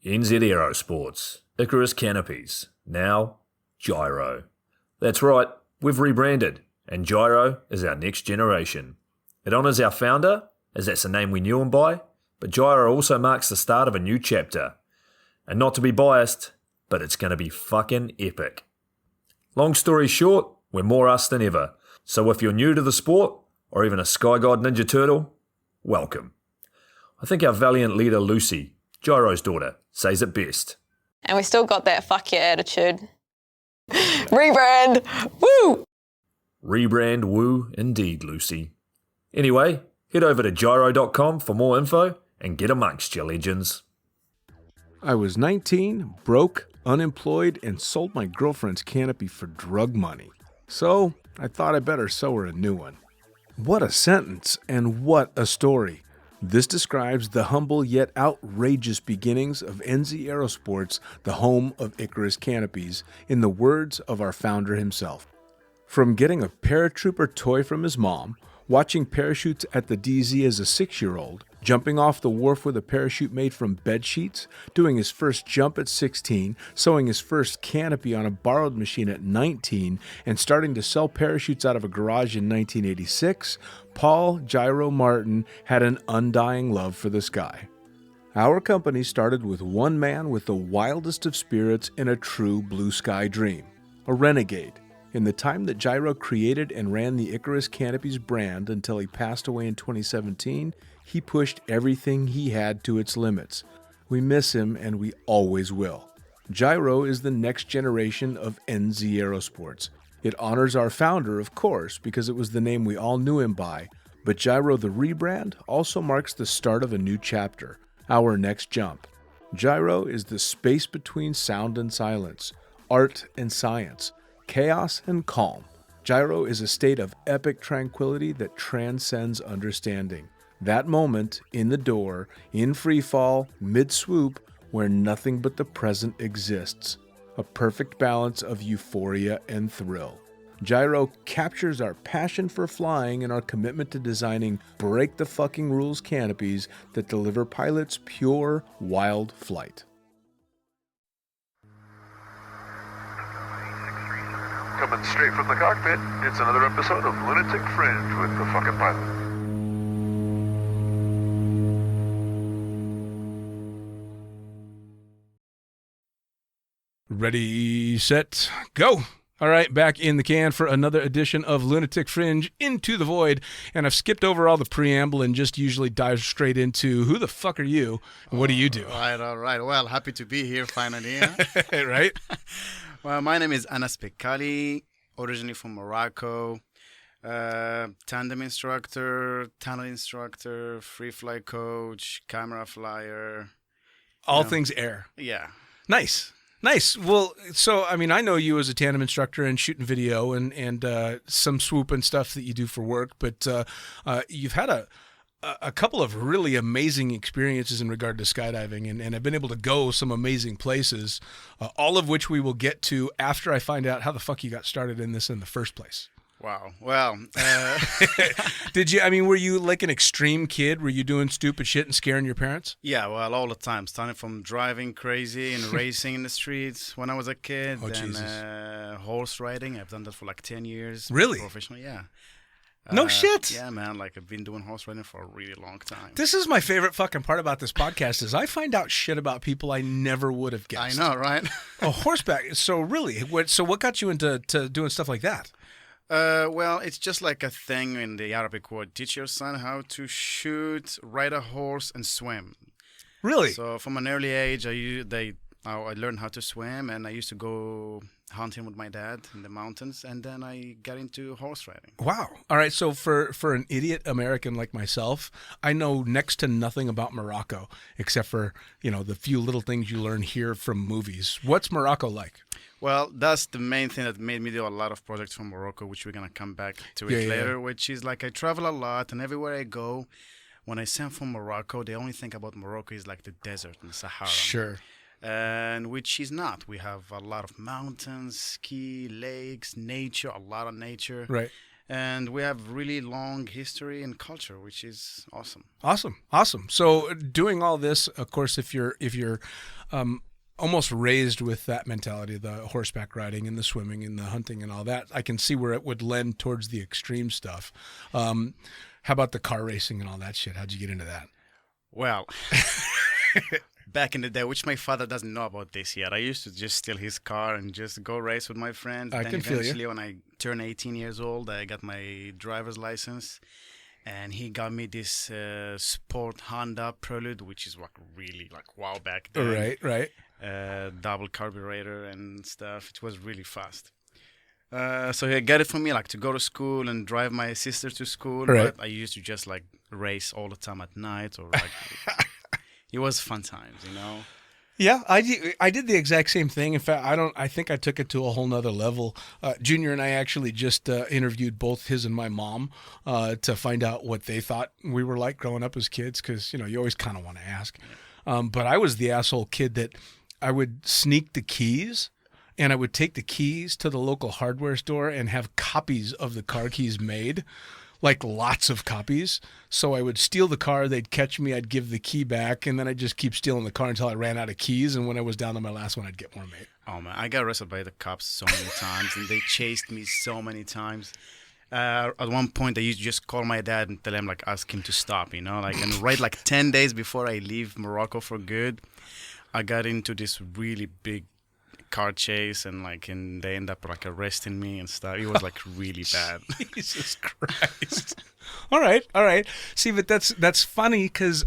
NZ Aerosports, Icarus Canopies, now Gyro. That's right, we've rebranded, and Gyro is our next generation. It honours our founder, as that's the name we knew him by, but Gyro also marks the start of a new chapter. And not to be biased, but it's going to be fucking epic. Long story short, we're more us than ever, so if you're new to the sport, or even a Sky God Ninja Turtle, welcome. I think our valiant leader Lucy, Gyro's daughter, says it best. And we still got that fuck yeah attitude. Rebrand! Woo! Rebrand woo indeed, Lucy. Anyway, head over to gyro.com for more info and get amongst your legends. I was 19, broke, unemployed, and sold my girlfriend's canopy for drug money. So I thought I better sew her a new one. What a sentence, and what a story. This describes the humble yet outrageous beginnings of NZ Aerosports, the home of Icarus Canopies, in the words of our founder himself. From getting a paratrooper toy from his mom, watching parachutes at the DZ as a 6-year-old, jumping off the wharf with a parachute made from bed sheets, doing his first jump at 16, sewing his first canopy on a borrowed machine at 19, and starting to sell parachutes out of a garage in 1986, Paul Gyro Martin had an undying love for the sky. Our company started with one man with the wildest of spirits and a true blue sky dream, a renegade. In the time that Gyro created and ran the Icarus Canopies brand until he passed away in 2017, he pushed everything he had to its limits. We miss him, and we always will. Gyro is the next generation of NZ Aerosports. It honors our founder, of course, because it was the name we all knew him by, but Gyro the rebrand also marks the start of a new chapter, our next jump. Gyro is the space between sound and silence, art and science, chaos and calm. Gyro is a state of epic tranquility that transcends understanding. That moment, in the door, in free fall, mid-swoop, where nothing but the present exists. A perfect balance of euphoria and thrill. Gyro captures our passion for flying and our commitment to designing break-the-fucking-rules canopies that deliver pilots pure, wild flight. Coming straight from the cockpit, it's another episode of Lunatic Fringe with the fucking pilot. Ready, set, go! All right, back in the can for another edition of Lunatic Fringe, Into the Void. And I've skipped over all the preamble and just usually dive straight into who the fuck are you and what do you do? All right. Well, happy to be here finally. Right? Well, my name is Bekkali, originally from Morocco. Tandem instructor, tunnel instructor, free fly coach, camera flyer. All things air. Yeah. Nice. Well, so, I mean, I know you as a tandem instructor and shooting video and some swoop and stuff that you do for work, but you've had a couple of really amazing experiences in regard to skydiving, and I've been able to go some amazing places, all of which we will get to after I find out how the fuck you got started in this in the first place. Wow. Well, were you like an extreme kid? Were you doing stupid shit and scaring your parents? Yeah, well, all the time. Starting from driving crazy and racing in the streets when I was a kid. Oh, then, Jesus. Horse riding. I've done that for like 10 years. Really? Professionally, yeah. No shit. Yeah, man. Like, I've been doing horse riding for a really long time. This is my favorite fucking part about this podcast is I find out shit about people I never would have guessed. I know, right? Oh, horseback. So really, what got you into doing stuff like that? Well, it's just like a thing in the Arabic word. Teach your son how to shoot, ride a horse, and swim. Really? So from an early age, I learned how to swim, and I used to go hunting with my dad in the mountains, and then I got into horse riding. Wow. All right, so for an idiot American like myself, I know next to nothing about Morocco, except for, the few little things you learn here from movies. What's Morocco like? Well, that's the main thing that made me do a lot of projects from Morocco, which we're going to come back to later, which is like I travel a lot, and everywhere I go, when I say I'm from Morocco, they only think about Morocco is like the desert and Sahara. Sure. And which is not. We have a lot of mountains, ski, lakes, nature, a lot of nature. Right. And we have really long history and culture, which is awesome. Awesome. So doing all this, of course, if you're almost raised with that mentality, the horseback riding and the swimming and the hunting and all that, I can see where it would lend towards the extreme stuff. How about the car racing and all that shit? How'd you get into that? Well, back in the day, which my father doesn't know about this yet, I used to just steal his car and just go race with my friends. I then can feel you. eventually, when I turned 18 years old, I got my driver's license. And he got me this sport Honda Prelude, which is like really like wow back then. Right. Double carburetor and stuff. It was really fast. So he got it for me, like to go to school and drive my sister to school. Right. But I used to just like race all the time at night, or like it was fun times, you know. Yeah, I did the exact same thing. In fact, I think I took it to a whole nother level. Junior and I actually just interviewed both his and my mom to find out what they thought we were like growing up as kids, because you always kind of want to ask. But I was the asshole kid that I would sneak the keys, and I would take the keys to the local hardware store and have copies of the car keys made. Like lots of copies. So I would steal the car, they'd catch me, I'd give the key back, and then I'd just keep stealing the car until I ran out of keys, and when I was down to my last one, I'd get more made. Oh man, I got arrested by the cops so many times, and they chased me so many times. At one point, they used to just call my dad and tell him, like, ask him to stop, you know, like, and right like 10 days before I leave Morocco for good, I got into this really big car chase, and they end up like arresting me and stuff. It was like really bad. Jesus Christ. All right. See, but that's funny, because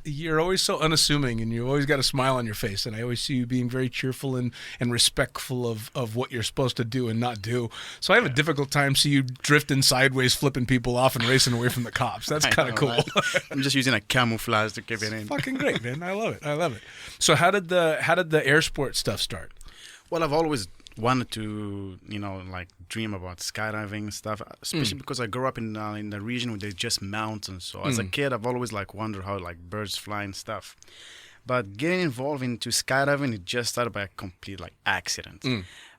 you're always so unassuming, and you always got a smile on your face, and I always see you being very cheerful and respectful of what you're supposed to do and not do. So I have a difficult time seeing you drifting sideways, flipping people off and racing away from the cops. That's kind of cool. Right? I'm just using a camouflage to keep it in. Fucking great, man. I love it. So how did the air sport stuff start? Well, I've always wanted to, like dream about skydiving and stuff, especially because I grew up in the region where there's just mountains. So as a kid, I've always like wondered how like birds fly and stuff. But getting involved into skydiving, it just started by a complete like accident.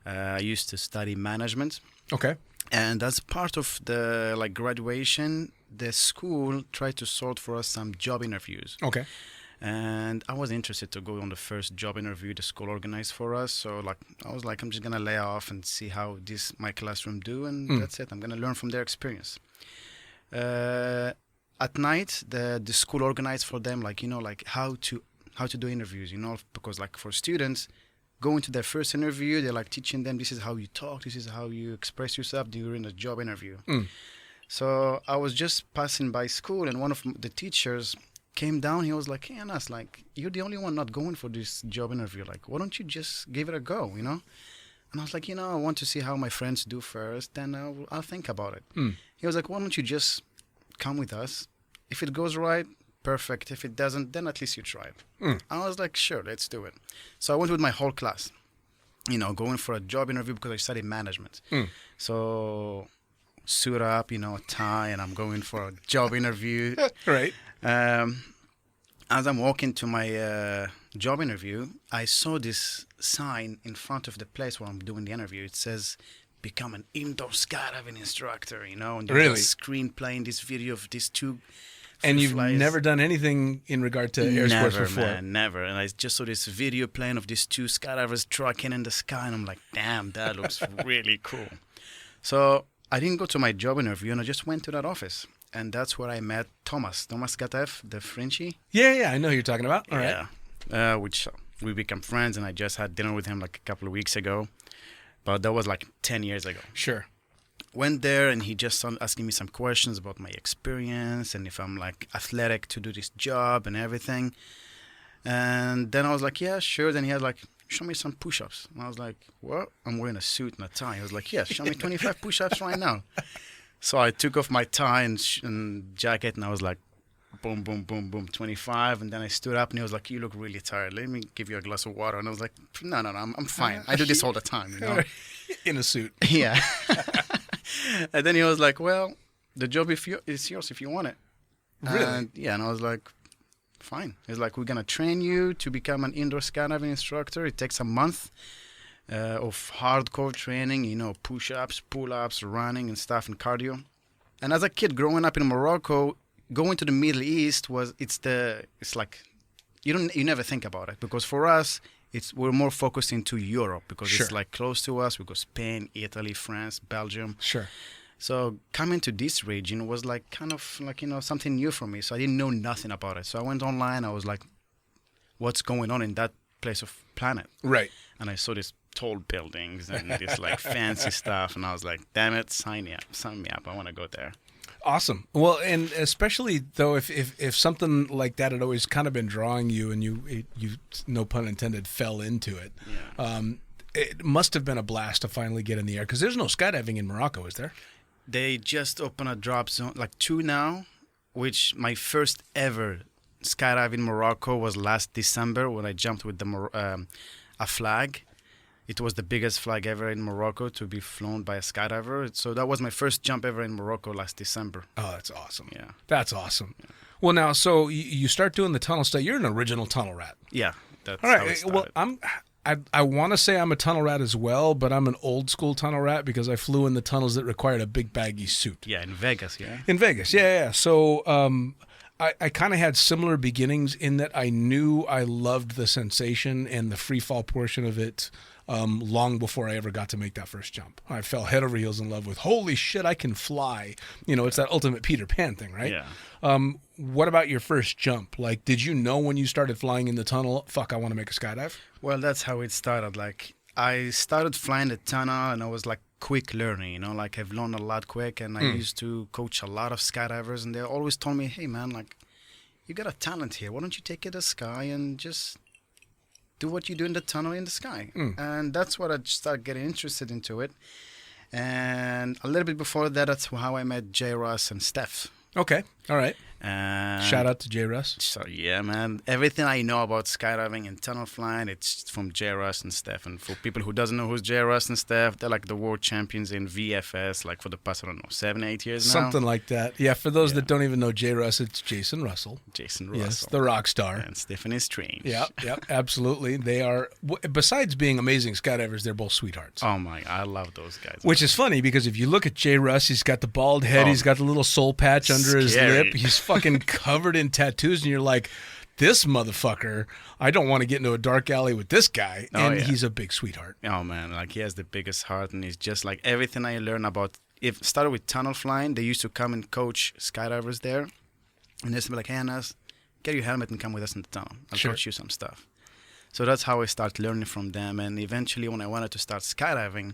I used to study management. Okay. And as part of the like graduation, the school tried to sort for us some job interviews. Okay. And I was interested to go on the first job interview the school organized for us. So I was like, I'm just gonna lay off and see how my classroom do, and that's it. I'm gonna learn from their experience. At night, the school organized for them, like how to do interviews. Because like for students, going to their first interview, they're like teaching them, this is how you talk, this is how you express yourself during a job interview. So I was just passing by school, and one of the teachers came down. He was like, hey, Anas, like, you're the only one not going for this job interview. Like, why don't you just give it a go, And I was like, I want to see how my friends do first, then I'll think about it. He was like, why don't you just come with us? If it goes right, perfect. If it doesn't, then at least you tried. I was like, sure, let's do it. So I went with my whole class, going for a job interview because I studied management. So suit up, a tie, and I'm going for a job interview. Right. As I'm walking to my job interview, I saw this sign in front of the place where I'm doing the interview. It says, become an indoor skydiving instructor, and there's Really? a screen playing this video of these two And you've flies. never done anything in regard to air sports Never, before? man, never. And I just saw this video playing of these two skydivers trucking in the sky, and I'm like, damn, that looks really cool. So I didn't go to my job interview, and I just went to that office. And that's where I met Thomas Gatev, the Frenchie. Yeah, I know who you're talking about. All right. Yeah, which we became friends, and I just had dinner with him like a couple of weeks ago. But that was like 10 years ago. Sure. Went there, and he just started asking me some questions about my experience and if I'm like athletic to do this job and everything. And then I was like, yeah, sure. Then he had like, show me some push-ups. And I was like, what? I'm wearing a suit and a tie. He was like, yeah, show me 25 push-ups right now. So I took off my tie and jacket, and I was like, boom, boom, boom, boom, 25. And then I stood up, and he was like, you look really tired. Let me give you a glass of water. And I was like, no, I'm fine. I do this all the time, In a suit. Yeah. And then he was like, well, the job is yours if you want it. Really? And yeah, and I was like, fine. It's like, we're gonna train you to become an indoor skydiving instructor. It takes a month of hardcore training, you know, push-ups, pull-ups, running and stuff, and cardio. And as a kid growing up in Morocco, going to the Middle East it's like you never think about it, because for us we're more focused into Europe, because Sure. it's like close to us. We go Spain, Italy, France, Belgium. Sure. So coming to this region was like kind of like, you know, something new for me. So I didn't know nothing about it. So I went online. I was like, what's going on in that place of planet? Right. And I saw these tall buildings and this like fancy stuff. And I was like, damn it, sign me up. I want to go there. Awesome. Well, and especially though, if something like that had always kind of been drawing you, and you no pun intended, fell into it, it must have been a blast to finally get in the air, because there's no skydiving in Morocco, is there? They just opened a drop zone, like 2 now, which my first ever skydive in Morocco was last December when I jumped with a flag. It was the biggest flag ever in Morocco to be flown by a skydiver. So that was my first jump ever in Morocco last December. Oh, that's awesome. Yeah. That's awesome. Yeah. Well, now, so you start doing the tunnel stuff. You're an original tunnel rat. Yeah. That's all how right. it started. Well, I want to say I'm a tunnel rat as well, but I'm an old school tunnel rat because I flew in the tunnels that required a big baggy suit. Yeah, in Vegas, yeah. In Vegas, yeah. So I kind of had similar beginnings in that I knew I loved the sensation and the free fall portion of it long before I ever got to make that first jump. I fell head over heels in love with, holy shit, I can fly. You know, it's that ultimate Peter Pan thing, right? Yeah. What about your first jump? Like, did you know when you started flying in the tunnel, fuck, I want to make a skydive? Well, that's how it started. Like, I started flying the tunnel and I was like quick learning, you know, like I've learned a lot quick, and I used to coach a lot of skydivers, and they always told me, hey man, like, you got a talent here. Why don't you take it to the sky and just do what you do in the tunnel in the sky? And that's what I started getting interested into it. And a little bit before that, that's how I met J. Russ and Steph. Okay. All right. And Shout out to J. Russ. So yeah, man, everything I know about skydiving and tunnel flying, it's from J. Russ and Steph. And for people who doesn't know who's J. Russ and Steph, they're like the world champions in VFS, like for the past, I don't know, 7-8 years now. Something like that. Yeah, for those that don't even know J. Russ, it's Jason Russell. Jason Russell. Yes, the rock star. And Stephanie Strange. Yep, absolutely. They are, besides being amazing skydivers, they're both sweethearts. Oh my, I love those guys. Which is funny because if you look at J. Russ, he's got the bald head, he's got the little soul patch under his lip, he's fucking covered in tattoos, and you're like, this motherfucker, I don't want to get into a dark alley with this guy. And he's a big sweetheart. Oh man, like he has the biggest heart, and he's just like everything I learned about. If started with tunnel flying, they used to come and coach skydivers there, and they used to be like, hey Anas, get your helmet and come with us in the tunnel. I'll coach you some stuff. So that's how I started learning from them, and eventually when I wanted to start skydiving,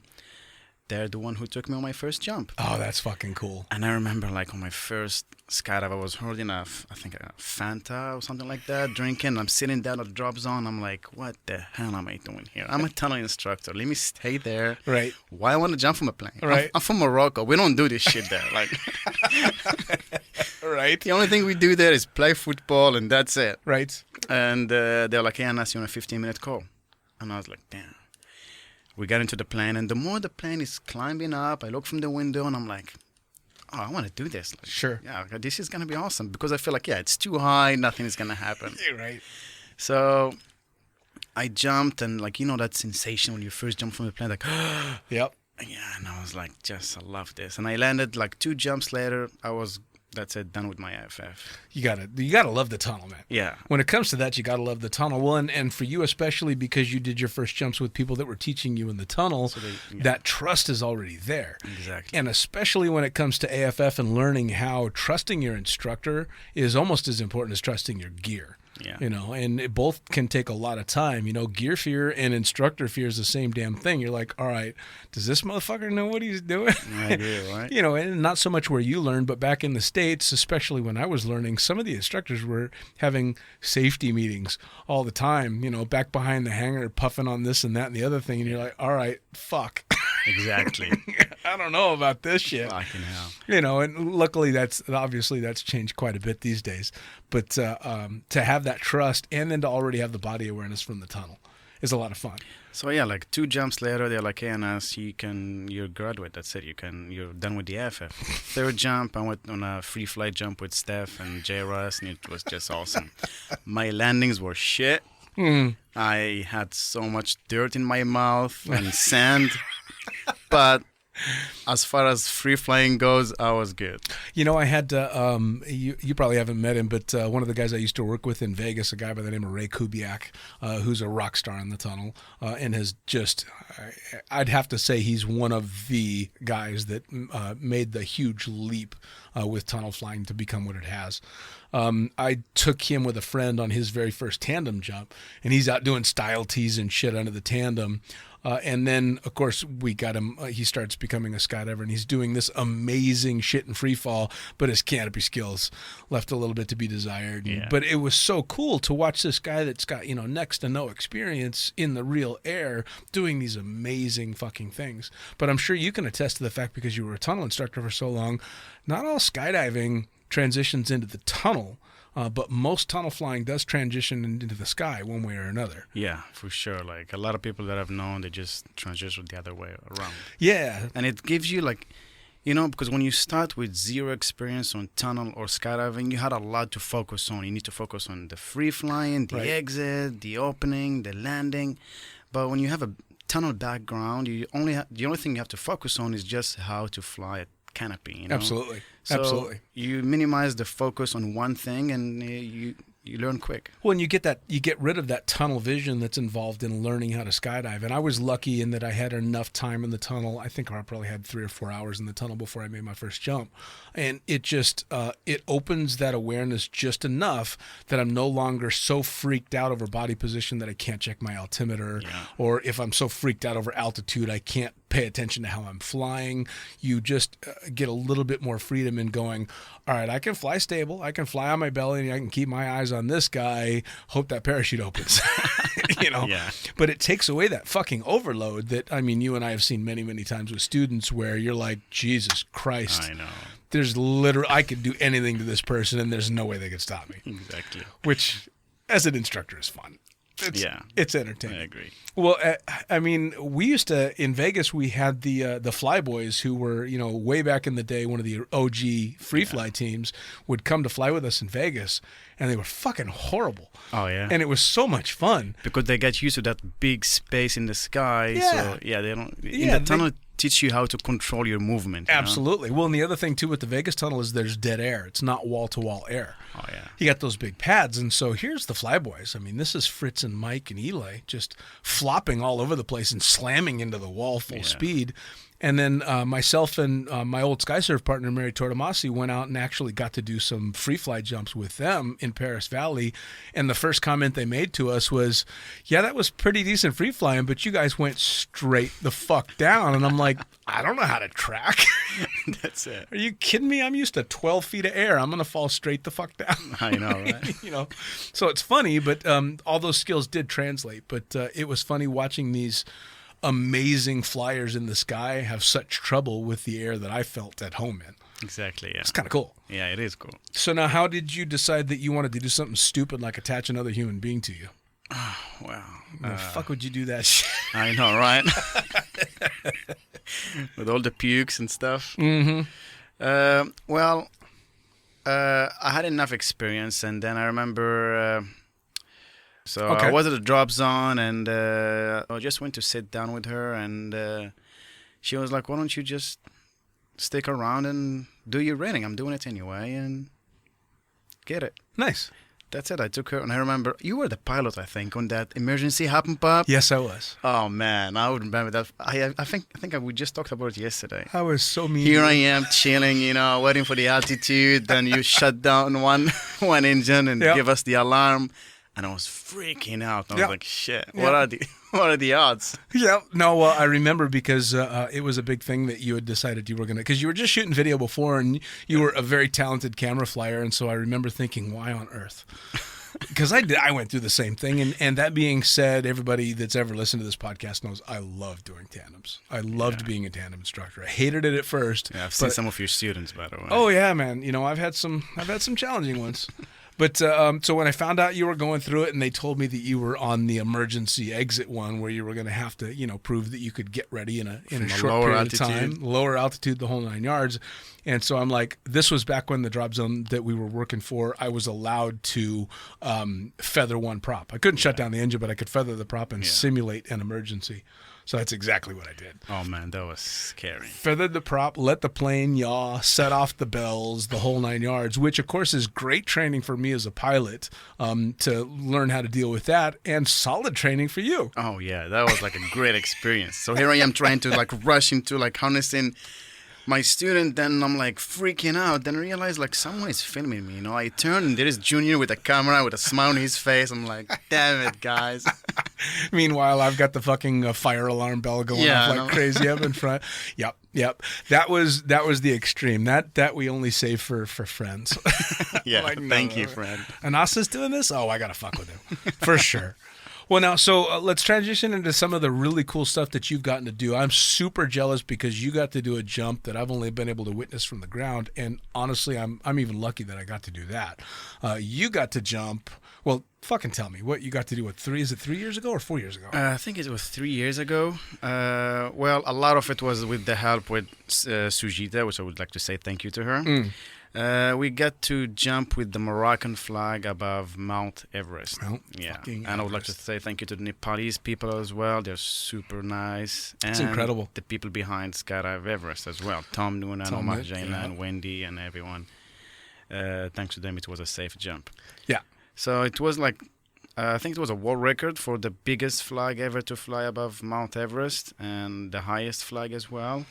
they're the one who took me on my first jump. Oh, that's fucking cool. And I remember, like, on my first skydive, I was holding I think a Fanta or something like that, drinking. I'm sitting down at the drop zone. I'm like, what the hell am I doing here? I'm a tunnel instructor. Let me stay there. Right. Why I want to jump from a plane? Right. I'm from Morocco. We don't do this shit there. Like, right. The only thing we do there is play football, and that's it. Right. And they're like, hey, Anas, you want a 15-minute call? And I was like, damn. We got into the plane, and the more the plane is climbing up, I look from the window, and I'm like, oh, I want to do this. Like, sure. Yeah, this is going to be awesome, because I feel like, it's too high, nothing is going to happen. You're right. So I jumped, and, like, you know that sensation when you first jump from the plane, like, yep. Yeah, and I was like, I love this. And I landed, like, 2 jumps later, that's it, done with my AFF. You gotta love the tunnel, man. Yeah. When it comes to that, you gotta love the tunnel. Well, and for you especially, because you did your first jumps with people that were teaching you in the tunnel, so that trust is already there. Exactly. And especially when it comes to AFF and learning how trusting your instructor is almost as important as trusting your gear. Yeah. You know, and it both can take a lot of time. You know, gear fear and instructor fear is the same damn thing. You're like, all right, does this motherfucker know what he's doing? I do, right? You know, and not so much where you learned, but back in the States, especially when I was learning, some of the instructors were having safety meetings all the time, you know, back behind the hangar, puffing on this and that and the other thing. And you're like, all right, fuck. Exactly. I don't know about this shit. Fucking hell. You know, and luckily that's changed quite a bit these days. But to have that trust and then to already have the body awareness from the tunnel is a lot of fun. So yeah, like 2 jumps later, they're like, "Hey, Anas, you're graduate. That's it. You're done with the FF." Third jump, I went on a free flight jump with Steph and J. Russ, and it was just awesome. My landings were shit. I had so much dirt in my mouth and sand, but as far as free flying goes, I was good. You know, I had you probably haven't met him, but one of the guys I used to work with in Vegas, a guy by the name of Ray Kubiak, who's a rock star in the tunnel, and has just, I'd have to say he's one of the guys that made the huge leap with tunnel flying to become what it has. I took him with a friend on his very first tandem jump, and he's out doing style tees and shit under the tandem. And then, of course, we got him, he starts becoming a skydiver, and he's doing this amazing shit in free fall, but his canopy skills left a little bit to be desired. Yeah. But it was so cool to watch this guy that's got, you know, next to no experience in the real air doing these amazing fucking things. But I'm sure you can attest to the fact, because you were a tunnel instructor for so long, not all skydiving transitions into the tunnel. But most tunnel flying does transition into the sky one way or another. Yeah, for sure. Like a lot of people that I've known, they just transition the other way around. Yeah. And it gives you like, you know, because when you start with 0 experience on tunnel or skydiving, you had a lot to focus on. You need to focus on the free flying, the exit, the opening, the landing. But when you have a tunnel background, the only thing you have to focus on is just how to fly a canopy. You know? Absolutely. So Absolutely. you minimize the focus on one thing, and you learn quick. Well, and you get rid of that tunnel vision that's involved in learning how to skydive. And I was lucky in that I had enough time in the tunnel. I think I probably had 3 or 4 hours in the tunnel before I made my first jump. And it just, it opens that awareness just enough that I'm no longer so freaked out over body position that I can't check my altimeter. Yeah. Or if I'm so freaked out over altitude, I can't pay attention to how I'm flying. You just get a little bit more freedom in going, all right, I can fly stable. I can fly on my belly, and I can keep my eyes on this guy. Hope that parachute opens. You know? Yeah. But it takes away that fucking overload that, I mean, you and I have seen many, many times with students where you're like, Jesus Christ. I know. There's literally, I could do anything to this person and there's no way they could stop me. Exactly. Which, as an instructor, is fun. It's entertaining. I agree. Well, I mean, we used to, in Vegas, we had the Flyboys who were, you know, way back in the day, one of the OG free fly teams would come to fly with us in Vegas, and they were fucking horrible. Oh, yeah. And it was so much fun. Because they get used to that big space in the sky. Yeah. So, yeah, they don't, in the tunnel, teach you how to control your movement. Absolutely. Well, and the other thing, too, with the Vegas tunnel is there's dead air. It's not wall-to-wall air. Oh, yeah. You got those big pads, and so here's the Flyboys. I mean, this is Fritz and Mike and Eli just flopping all over the place and slamming into the wall full speed. And then myself and my old SkySurf partner, Mary Tortomasi, went out and actually got to do some free fly jumps with them in Paris Valley. And the first comment they made to us was, yeah, that was pretty decent free flying, but you guys went straight the fuck down. And I'm like, I don't know how to track. That's it. Are you kidding me? I'm used to 12 feet of air. I'm going to fall straight the fuck down. I know, right? You know, so it's funny, but all those skills did translate. But it was funny watching these amazing flyers in the sky have such trouble with the air that I felt at home in. Exactly, yeah. It's kind of cool. Yeah, it is cool. So now, how did you decide that you wanted to do something stupid like attach another human being to you? Wow. The fuck would you do that shit? I know, right? With all the pukes and stuff. Mm-hmm. Well, I had enough experience, and then I remember... I was at the drop zone, and I just went to sit down with her, and she was like, why don't you just stick around and do your rating? I'm doing it anyway, and get it. Nice. That's it. I took her, and I remember, you were the pilot, I think, on that emergency happen pop. Yes, I was. Oh, man, I would remember that. I think we just talked about it yesterday. I was so mean. Here I am chilling, you know, waiting for the altitude, then you shut down one engine and give us the alarm. And I was freaking out. I was like, shit, what are the odds? Yeah. No, well, I remember because it was a big thing that you had decided you were going to, because you were just shooting video before and you were a very talented camera flyer. And so I remember thinking, why on earth? Because I went through the same thing. And that being said, everybody that's ever listened to this podcast knows I love doing tandems. I loved being a tandem instructor. I hated it at first. Yeah, I've seen some of your students, by the way. Oh, yeah, man. You know, I've had some challenging ones. But so when I found out you were going through it, and they told me that you were on the emergency exit one, where you were going to have to, prove that you could get ready in a short period of time, lower altitude, the whole 9 yards. And so I'm like, this was back when the drop zone that we were working for, I was allowed to feather one prop. I couldn't shut down the engine, but I could feather the prop and simulate an emergency. So that's exactly what I did. Oh, man, that was scary. Feathered the prop, let the plane yaw, set off the bells, the whole 9 yards, which, of course, is great training for me as a pilot to learn how to deal with that, and solid training for you. Oh, yeah, that was like a great experience. So here I am trying to like rush into like harnessing my student, then I'm like freaking out. Then I realize like someone is filming me. I turn and there is Junior with a camera with a smile on his face. I'm like, damn it, guys. Meanwhile, I've got the fucking fire alarm bell going off like crazy up in front. Yep. That was the extreme. That we only save for friends. Yeah, like, thank you, friend. And Asa's doing this? Oh, I gotta fuck with him for sure. Well, now, so let's transition into some of the really cool stuff that you've gotten to do. I'm super jealous because you got to do a jump that I've only been able to witness from the ground, and honestly, I'm even lucky that I got to do that. You got to jump. Well, fucking tell me what you got to do. Is it 3 years ago or 4 years ago? I think it was 3 years ago. Well, a lot of it was with the help with Sujita, which I would like to say thank you to her. We got to jump with the Moroccan flag above Mount Everest. And I would like to say thank you to the Nepalese people as well. They're super nice. It's incredible. The people behind Skydive Everest as well. Tom Noonan, Omar Jailan, Wendy, and everyone. Thanks to them, it was a safe jump. Yeah. So it was like, I think it was a world record for the biggest flag ever to fly above Mount Everest and the highest flag as well.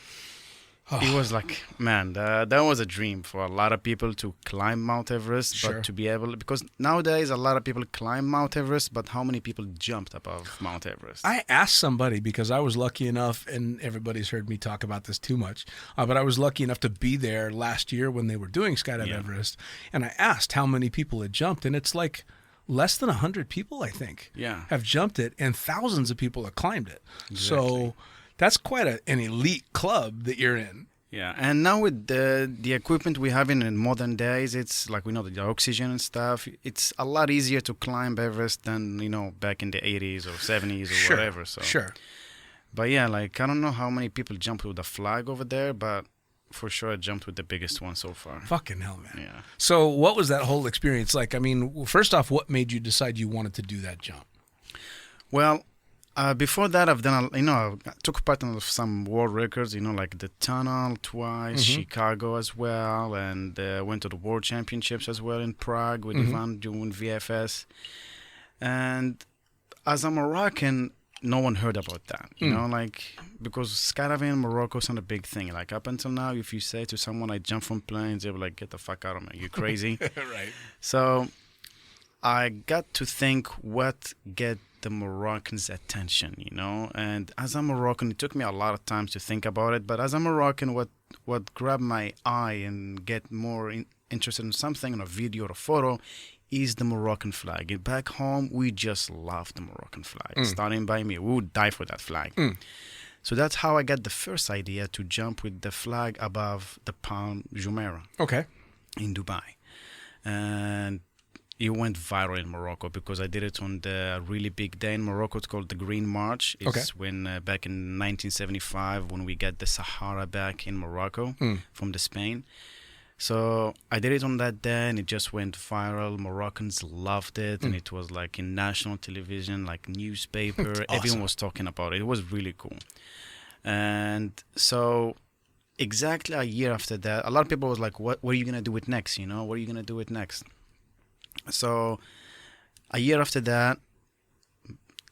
It was like, man, that was a dream for a lot of people to climb Mount Everest, but to be able, because nowadays a lot of people climb Mount Everest, but how many people jumped above Mount Everest? I asked somebody, because I was lucky enough, and everybody's heard me talk about this too much, but I was lucky enough to be there last year when they were doing Skydive Everest, and I asked how many people had jumped, and it's like less than 100 people, I think, have jumped it, and thousands of people have climbed it. Exactly. So that's quite an elite club that you're in. Yeah, and now with the equipment we have in modern days, it's like we know the oxygen and stuff. It's a lot easier to climb Everest than back in the 80s or 70s or whatever. So but yeah, like I don't know how many people jumped with the flag over there, but for sure I jumped with the biggest one so far. Fucking hell, man. Yeah. So what was that whole experience like? I mean, first off, what made you decide you wanted to do that jump? Well, before that, I've done, I took part in some world records, like the tunnel twice, Chicago as well, and went to the World Championships as well in Prague with Ivan doing VFS. And as a Moroccan, no one heard about that, because skydiving in Morocco is not a big thing. Like up until now, if you say to someone, I jump from planes, they'll be like, get the fuck out of me, you crazy? Right. So I got to think what get the Moroccans' attention, and as a Moroccan, it took me a lot of time to think about it, but as a Moroccan, what grabbed my eye and get more interested in something, in a video or a photo, is the Moroccan flag. And back home, we just love the Moroccan flag. Starting by me, we would die for that flag. So that's how I got the first idea to jump with the flag above the Palm Jumeirah. Okay. In Dubai. And it went viral in Morocco because I did it on the really big day in Morocco. It's called the Green March. It's when back in 1975 when we got the Sahara back in Morocco from the Spain. So I did it on that day and it just went viral. Moroccans loved it and it was like in national television, like newspaper. Awesome. Everyone was talking about it. It was really cool. And so exactly a year after that, a lot of people was like, what are you going to do it next? What are you going to do it next? So a year after that,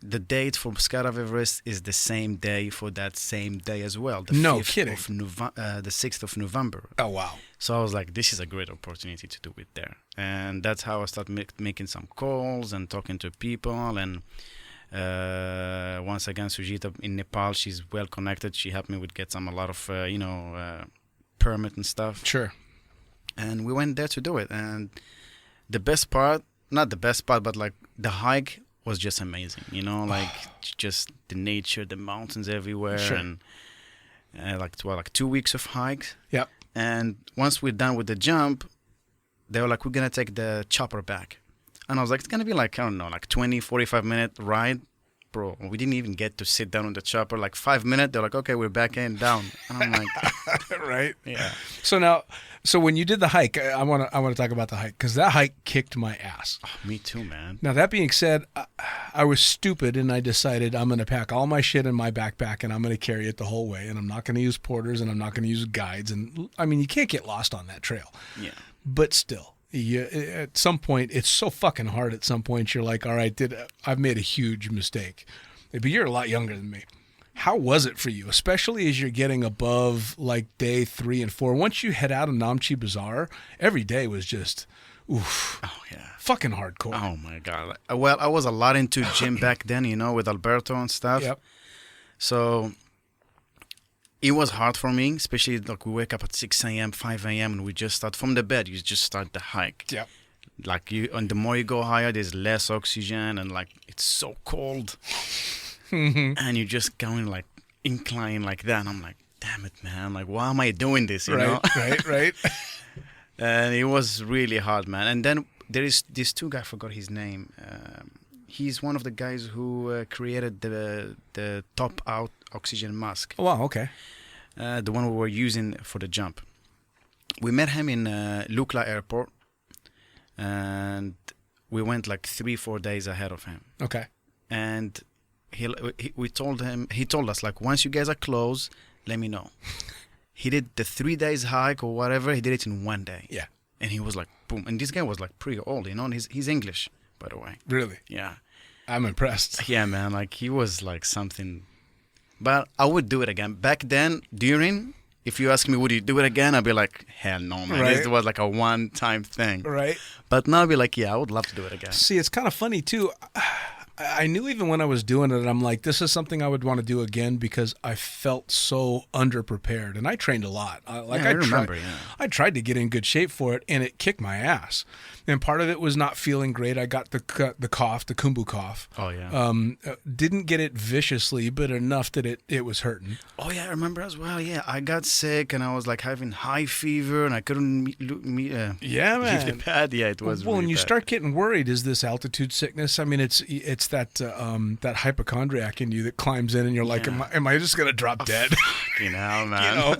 the date for Skydive Everest is the same day for that same day as well. The 6th of November. Oh, wow. So I was like, this is a great opportunity to do it there. And that's how I started making some calls and talking to people. And once again, Sujita in Nepal, she's well connected. She helped me with get a lot of, permit and stuff. Sure. And we went there to do it. And the best part, not the best part, but like the hike was just amazing, like just the nature, the mountains everywhere, and like 2 weeks of hikes. Yep. And once we're done with the jump, they were like, we're gonna take the chopper back, and I was like, it's gonna be like, I don't know, like 20-45 minute ride. Bro, we didn't even get to sit down on the chopper. Like 5 minutes, they're like, okay, we're back and down. And I'm like, Right. yeah. So when you did the hike, I want to talk about the hike because that hike kicked my ass. Oh, me too, man. Now that being said, I was stupid and I decided I'm going to pack all my shit in my backpack and I'm going to carry it the whole way, and I'm not going to use porters and I'm not going to use guides, and I mean you can't get lost on that trail. Yeah. But still, at some point, it's so fucking hard. At some point, you're like, all right, I've made a huge mistake. But you're a lot younger than me. How was it for you, especially as you're getting above like day 3 and 4? Once you head out of Namche Bazaar, every day was just, oof. Oh, yeah. Fucking hardcore. Oh, my God. Well, I was a lot into gym back then, with Alberto and stuff. Yep. So it was hard for me, especially like we wake up at 6 a.m., 5 a.m., and we just start from the bed. You just start the hike. Yep. Like and the more you go higher, there's less oxygen, and like it's so cold. And you're just going like incline like that. And I'm like, damn it, man. Like, why am I doing this? You know? Right. And it was really hard, man. And then there is this guy, I forgot his name. He's one of the guys who created the top out oxygen mask. Oh, wow, okay. The one we were using for the jump. We met him in Lukla Airport, and we went like 3-4 days ahead of him. Okay. And he told us like, once you guys are close, let me know. He did the 3 days hike or whatever. He did it in 1 day. Yeah. And he was like, boom. And this guy was like pretty old, and he's English, by the way. Really? Yeah. I'm impressed. Yeah, man. Like he was like something. But I would do it again. Back then, if you ask me, would you do it again? I'd be like, hell no, man. Right. This was like a one-time thing. Right. But now I'd be like, yeah, I would love to do it again. See, it's kind of funny too. I knew even when I was doing it, I'm like, this is something I would want to do again because I felt so underprepared, and I trained a lot. I remember. I tried to get in good shape for it, and it kicked my ass. And part of it was not feeling great. I got the cough, the kumbu cough. Oh yeah. Didn't get it viciously, but enough that it was hurting. Oh yeah, I remember as well. Yeah, I got sick and I was like having high fever and I couldn't Yeah, man. leave the pad. Yeah, it was. Well, really when you bad. start getting worried, is this altitude sickness? I mean, it's that that hypochondriac in you that climbs in, and you're like, Yeah. am I just gonna drop dead? Fucking hell, man. You know?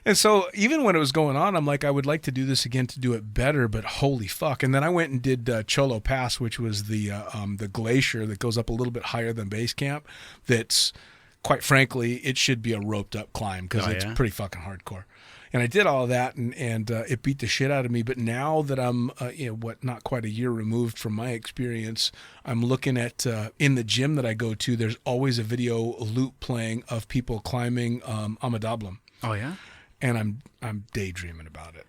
And so even when it was going on, I'm like, I would like to do this again to do it better, but holy fuck. And then I went and did Cholo Pass, which was the glacier that goes up a little bit higher than base camp. That's, quite frankly, it should be a roped up climb because it's pretty fucking hardcore. And I did all of that, and it beat the shit out of me. But now that I'm, not quite a year removed from my experience, I'm looking at, in the gym that I go to, there's always a video loop playing of people climbing Amadablam. Oh yeah. And I'm daydreaming about it.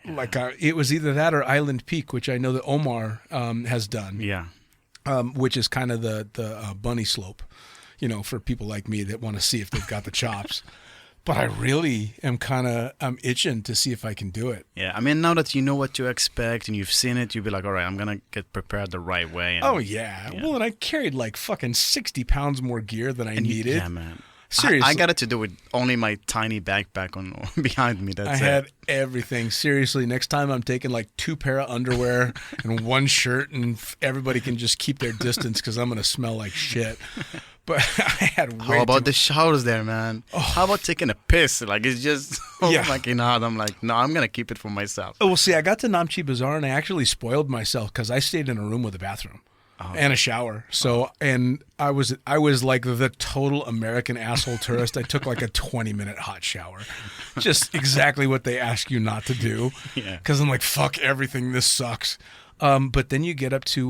Yeah. Like it was either that or Island Peak, which I know that Omar has done. Yeah. Which is kind of the bunny slope, for people like me that want to see if they've got the chops. But I really am I'm itching to see if I can do it. Yeah, I mean, now that you know what to expect and you've seen it, you'll be like, all right, I'm going to get prepared the right way. And, oh, yeah. Well, and I carried like fucking 60 pounds more gear than I needed. Yeah, man. Seriously. I got it to do with only my tiny backpack on behind me. That's I had everything. Seriously, next time I'm taking like 2 pair of underwear and 1 shirt, and everybody can just keep their distance because I'm going to smell like shit. But I had How about the showers there, man? Oh. How about taking a piss? Like, it's just fucking hard. I'm like, no, I'm going to keep it for myself. Oh, well, see, I got to Namche Bazaar and I actually spoiled myself because I stayed in a room with a bathroom. Oh. And a shower. So, and I was like the total American asshole tourist. I took like a 20-minute hot shower. Just exactly what they ask you not to do. Yeah. Because I'm like, fuck everything. This sucks. But then you get up to,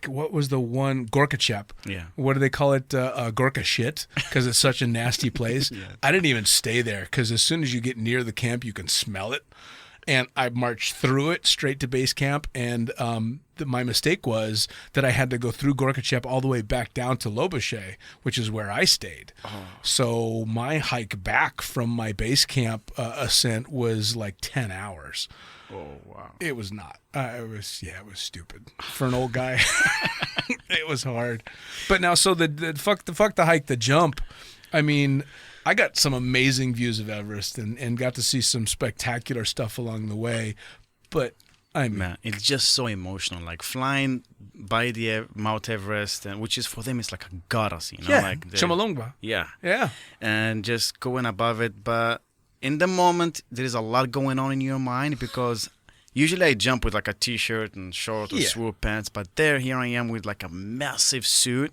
what was the one? Gorkachep. Yeah. What do they call it? Gorka shit? Because it's such a nasty place. Yeah. I didn't even stay there because as soon as you get near the camp, you can smell it. And I marched through it straight to base camp. And my mistake was that I had to go through Gorkachep all the way back down to Loboshe, which is where I stayed. Oh. So my hike back from my base camp ascent was like 10 hours. Oh, wow. It was not. It was stupid. For an old guy, it was hard. But now, so the fuck the hike, the jump, I mean, I got some amazing views of Everest and got to see some spectacular stuff along the way. but I mean, Man, it's just so emotional. Like flying by the Mount Everest, and which is for them, it's like a goddess, you know. yeah, Like Chomolungma. yeah, Yeah. and just going above it. But in the moment, there is a lot going on in your mind because usually I jump with like a t-shirt and short or Yeah. swoop pants, but here I am with like a massive suit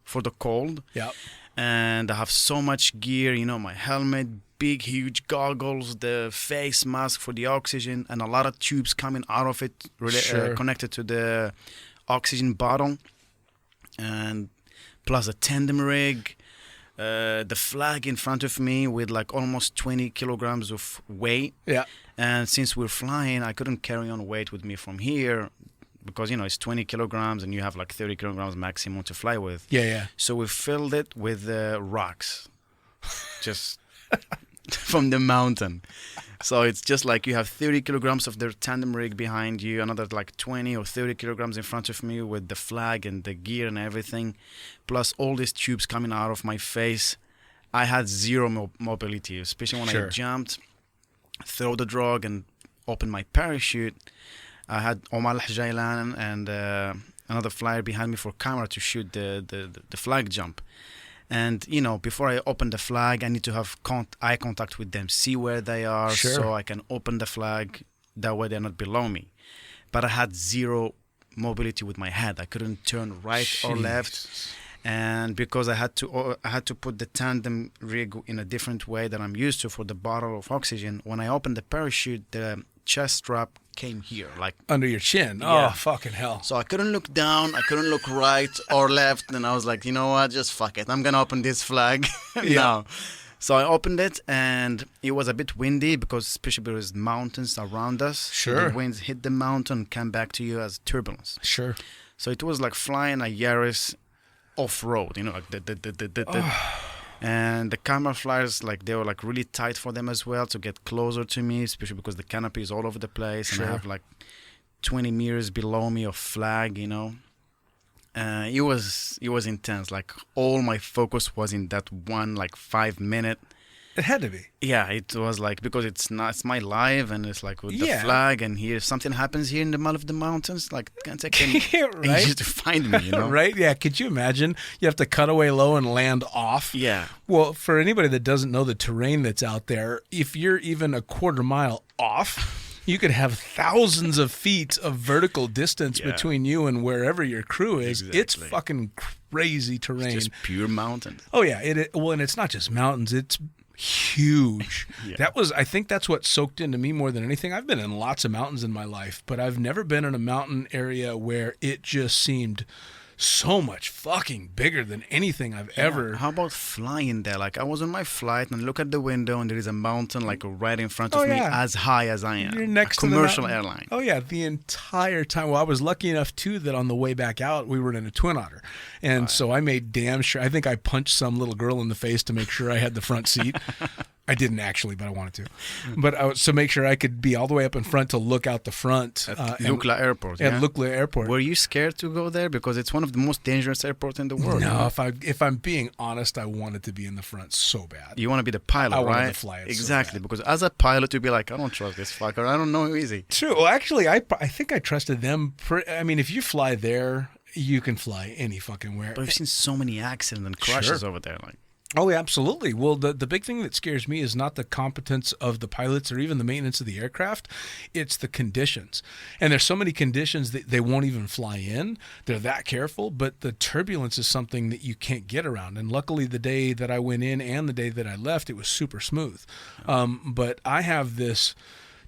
for the cold. Yep. And I have so much gear, you know, my helmet, big, huge goggles, the face mask for the oxygen, and a lot of tubes coming out of it Sure. connected to the oxygen bottle, and plus a tandem rig, the flag in front of me with like almost 20 kilograms of weight. Yeah. And since we're flying, I couldn't carry on weight with me from here because, you know, it's 20 kilograms and you have like 30 kilograms maximum to fly with. Yeah. Yeah. So we filled it with rocks, just from the mountain. So it's just like you have 30 kilograms of their tandem rig behind you, another like 20 or 30 kilograms in front of me with the flag and the gear and everything, plus all these tubes coming out of my face. I had zero mobility, especially when Sure. I jumped, throw the drug and open my parachute. I had Omar Al-Jailan and another flyer behind me for camera to shoot the flag jump. And, you know, before I open the flag, I need to have eye contact with them, see where they are, Sure. so I can open the flag. That way they're not below me. But I had zero mobility with my head. I couldn't turn right or left. Jesus. And because I had to put the tandem rig in a different way that I'm used to for the bottle of oxygen. When I opened the parachute, the chest strap came here, like Under your chin. Yeah. Oh, fucking hell. so I couldn't look down, I couldn't look right or left, and I was like, you know what, just fuck it. I'm gonna open this flag now. So I opened it, and it was a bit windy because especially there's mountains around us. So Sure. the winds hit the mountain, come back to you as turbulence. Sure. So it was like flying a Yaris off-road, you know, like and the camera flyers, like they were like really tight for them as well to get closer to me, especially because the canopy is all over the place, Sure. and I have like 20 meters below me of flag, you know. It was intense. Like all my focus was in that one like 5 minute. It had to be. Yeah, it was like because it's my life and it's like with Yeah. the flag, and here if something happens here in the middle of the mountains, like can't take Right? easy to find me, you know. Right? Yeah. Could you imagine? You have to cut away low and land off. Yeah. Well, for anybody that doesn't know the terrain that's out there, if you're even a quarter mile off, you could have thousands of feet of vertical distance Yeah. between you and wherever your crew is. It's Exactly. fucking crazy terrain. Just pure mountain. Oh yeah, well, and it's not just mountains; it's huge. Yeah. I think that's what soaked into me more than anything. I've been in lots of mountains in my life, but I've never been in a mountain area where it just seemed so much fucking bigger than anything I've ever. How about flying there? Like I was on my flight and look at the window and there is a mountain like right in front of Oh, me, yeah. as high as I am. You're next a to the commercial mountain. airline. Oh yeah, the entire time. Well, I was lucky enough too that on the way back out we were in a Twin Otter, and so I made damn sure. I think I punched some little girl in the face to make sure I had the front seat. I didn't actually, but I wanted to. But so make sure I could be all the way up in front to look out the front At and- Lukla Airport. at yeah? Lukla Airport. Were you scared to go there because it's one of the most dangerous airports in the world? No, if I'm being honest, I wanted to be in the front so bad. You want to be the pilot, I wanted right? to fly it so exactly, bad. because as a pilot, you'd be like, I don't trust this fucker. I don't know who is he. True. Well, actually, I think I trusted them. I mean, if you fly there, you can fly any fucking where. But we've seen so many accidents and crashes Sure. over there. Like, Oh, yeah, absolutely. Well, the big thing that scares me is not the competence of the pilots or even the maintenance of the aircraft. It's the conditions. And there's so many conditions that they won't even fly in. They're that careful, but the turbulence is something that you can't get around. And luckily, the day that I went in and the day that I left, it was super smooth. But I have this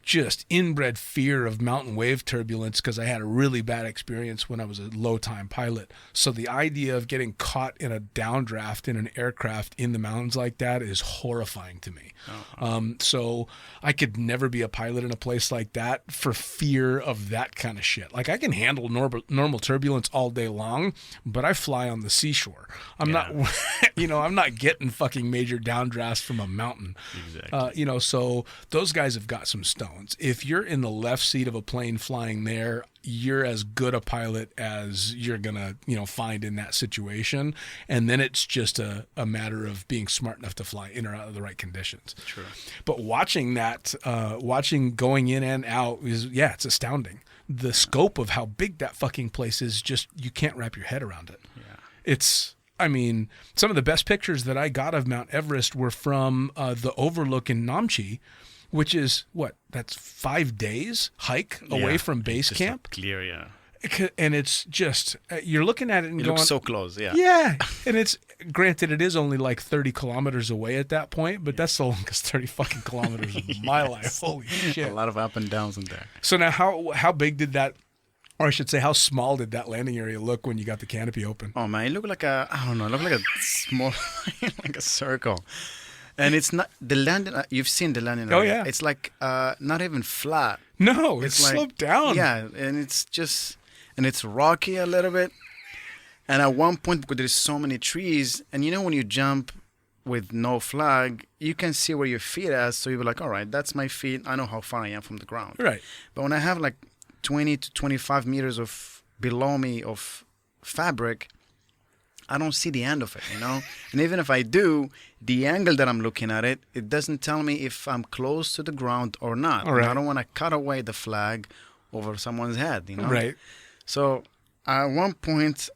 just inbred fear of mountain wave turbulence because I had a really bad experience when I was a low-time pilot. So the idea of getting caught in a downdraft in an aircraft in the mountains like that is horrifying to me. So I could never be a pilot in a place like that for fear of that kind of shit. Like I can handle normal turbulence all day long, but I fly on the seashore. I'm not, I'm not getting fucking major downdrafts from a mountain. Exactly. So those guys have got some stones. zones. If you're in the left seat of a plane flying there, you're as good a pilot as you're going to, find in that situation. And then it's just a matter of being smart enough to fly in or out of the right conditions. True. But watching going in and out it's astounding. The scope of how big that fucking place is, just, you can't wrap your head around it. Yeah. Some of the best pictures that I got of Mount Everest were from the overlook in Namche, which is that's 5 days hike away from base camp. Clear, yeah. And it's just, you're looking at it and it going, looks so close, yeah. Yeah. And it's, granted, it is only like 30 kilometers away at that point, but that's the longest 30 fucking kilometers of my life. Holy shit. A lot of up and downs in there. So now how big did that, or I should say, how small did that landing area look when you got the canopy open? Oh man, it looked like a small, like a circle. And it's not, the landing, you've seen the landing area. Oh yeah. It's like not even flat. No, it's like, sloped down. Yeah, and it's rocky a little bit. And at one point, because there's so many trees, and when you jump with no flag, you can see where your feet are. So you're like, all right, that's my feet. I know how far I am from the ground. Right. But when I have like 20 to 25 meters below me of fabric, I don't see the end of it, And even if I do, the angle that I'm looking at it doesn't tell me if I'm close to the ground or not. All right. I don't want to cut away the flag over someone's head, Right. So at one point,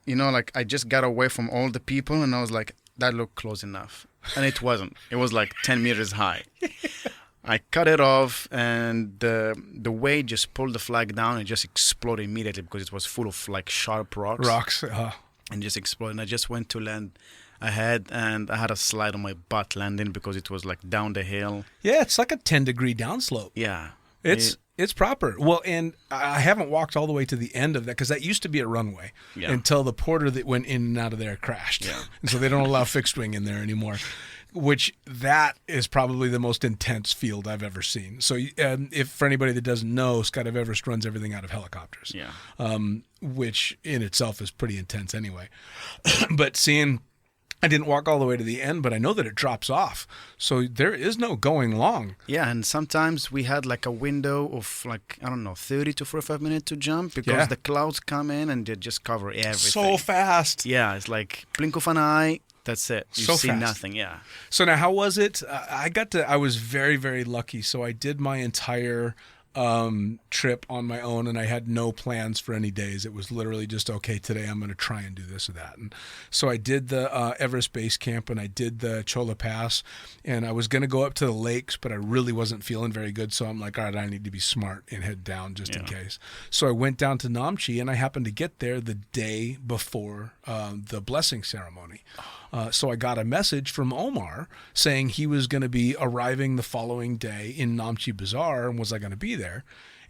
I just got away from all the people, and I was like, that looked close enough. And it wasn't. It was like 10 meters high. I cut it off, and the wave just pulled the flag down and just exploded immediately because it was full of like sharp rocks. And just exploded. And I just went to land ahead, and I had a slide on my butt landing because it was like down the hill. Yeah, it's like a 10-degree downslope. Yeah. It's proper. Well, and I haven't walked all the way to the end of that because that used to be a runway until the porter that went in and out of there crashed. Yeah. And so they don't allow fixed wing in there anymore, which that is probably the most intense field I've ever seen. So if for anybody that doesn't know, Skydive Everest runs everything out of helicopters, which in itself is pretty intense anyway. But I didn't walk all the way to the end, but I know that it drops off. So there is no going long. Yeah, and sometimes we had like a window of 30 to 45 minutes to jump because the clouds come in and they just cover everything. So fast. Yeah, it's like blink of an eye. That's it. You see fast. Nothing, yeah. So now how was it? I was very, very lucky. So I did my entire trip on my own, and I had no plans for any days. It was literally just, okay, today I'm going to try and do this or that. And so I did the Everest Base Camp, and I did the Chola Pass, and I was going to go up to the lakes, but I really wasn't feeling very good. So I'm like, all right, I need to be smart and head down just in case. So I went down to Namche, and I happened to get there the day before the blessing ceremony. So I got a message from Omar saying he was going to be arriving the following day in Namche Bazaar, and was I going to be there?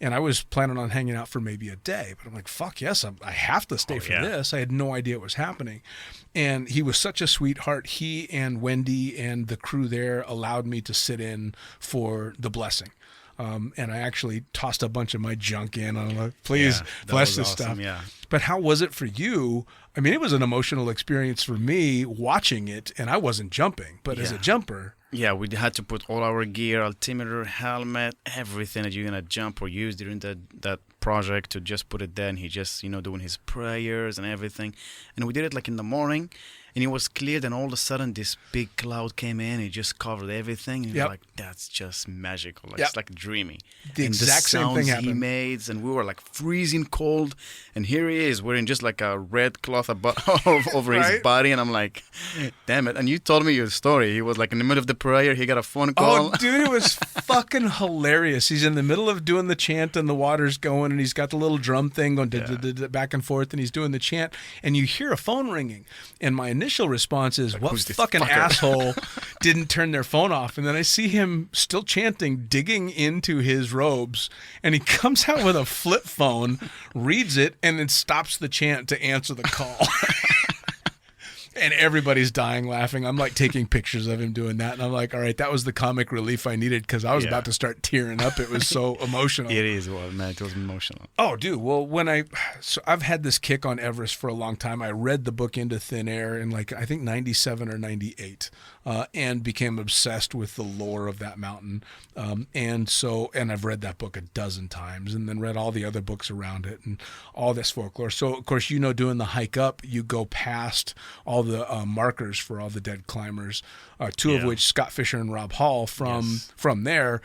And I was planning on hanging out for maybe a day, but I'm like, fuck yes, I have to stay for this. I had no idea what was happening. And he was such a sweetheart. He and Wendy and the crew there allowed me to sit in for the blessing. And I actually tossed a bunch of my junk in. I'm like, please bless this stuff. Yeah. But how was it for you? I mean, it was an emotional experience for me watching it, and I wasn't jumping, but as a jumper. Yeah, we had to put all our gear, altimeter, helmet, everything that you're going to jump or use during that project to just put it there. And he just, doing his prayers and everything. And we did it like in the morning. And it was clear, then all of a sudden this big cloud came in, it just covered everything, and like, that's just magical. It's like dreamy. The exact same thing happened. He made, and we were like freezing cold, and here he is wearing just like a red cloth over his body, and I'm like, damn it. And you told me your story. He was like in the middle of the prayer, he got a phone call. Oh, dude, it was fucking hilarious. He's in the middle of doing the chant, and the water's going, and he's got the little drum thing going back and forth, and he's doing the chant, and you hear a phone ringing, and my initial response is, what fucking asshole didn't turn their phone off? And then I see him still chanting, digging into his robes, and he comes out with a flip phone, reads it, and then stops the chant to answer the call. And everybody's dying laughing. I'm like taking pictures of him doing that, and I'm like, all right, that was the comic relief I needed, because I was about to start tearing up. It was so emotional. It is, well, man, it was emotional. Oh, dude. Well, so I've had this kick on Everest for a long time. I read the book Into Thin Air in I think 97 or 98. and became obsessed with the lore of that mountain. And I've read that book a dozen times, and then read all the other books around it and all this folklore. So, of course, doing the hike up, you go past all the markers for all the dead climbers, two of which, Scott Fisher and Rob Hall from there.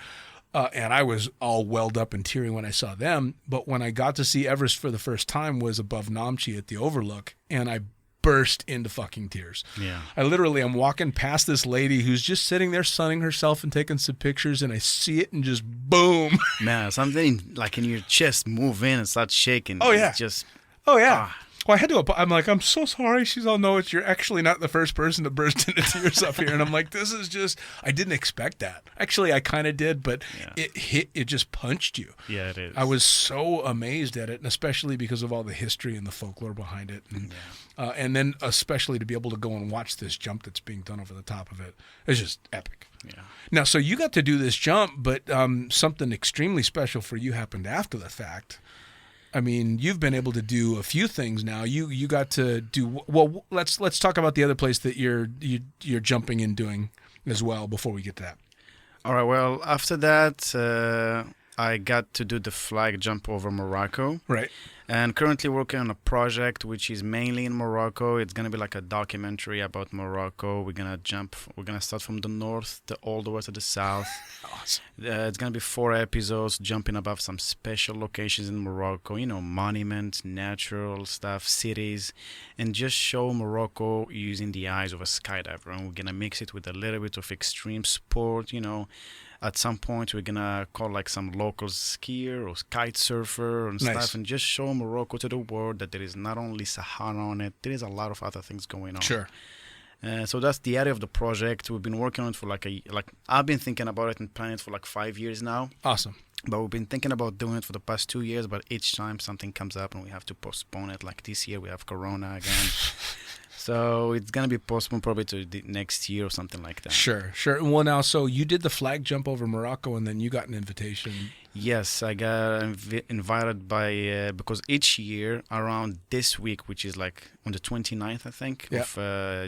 And I was all welled up and teary when I saw them. But when I got to see Everest for the first time was above Namche at the Overlook, and I burst into fucking tears. Yeah. I literally am walking past this lady who's just sitting there sunning herself and taking some pictures, and I see it and just boom. Man, something like in your chest move in and start shaking. Oh, yeah. It's just... Oh, yeah. Well, I had to. I'm like, I'm so sorry. She's all, no, you're actually not the first person to burst into tears up here. And I'm like, this is just, I didn't expect that. Actually, I kind of did, but it just punched you. Yeah, it is. I was so amazed at it, and especially because of all the history and the folklore behind it. And then especially to be able to go and watch this jump that's being done over the top of it. It's just epic. Yeah. Now, so you got to do this jump, but something extremely special for you happened after the fact. I mean, you've been able to do a few things now. You got to do well. Let's talk about the other place that you're jumping and doing as well before we get to that. All right. Well, after that, I got to do the flag jump over Morocco. Right. And currently working on a project which is mainly in Morocco. It's going to be like a documentary about Morocco. We're going to start from the north all the way to the south. Awesome. It's going to be 4 episodes jumping above some special locations in Morocco, monuments, natural stuff, cities, and just show Morocco using the eyes of a skydiver. And we're going to mix it with a little bit of extreme sport, At some point, we're going to call like some local skier or kite surfer and stuff, and just show Morocco to the world that there is not only Sahara on it, there is a lot of other things going on. Sure. So that's the area of the project. We've been working on it for I've been thinking about it and planning it for 5 years now. Awesome. But we've been thinking about doing it for the past 2 years, but each time something comes up and we have to postpone it. Like this year, we have Corona again. So it's going to be postponed probably to the next year or something like that. Sure. Well, now, so you did the flag jump over Morocco, and then you got an invitation. Yes, I got invited because each year around this week, which is like on the 29th, I think, of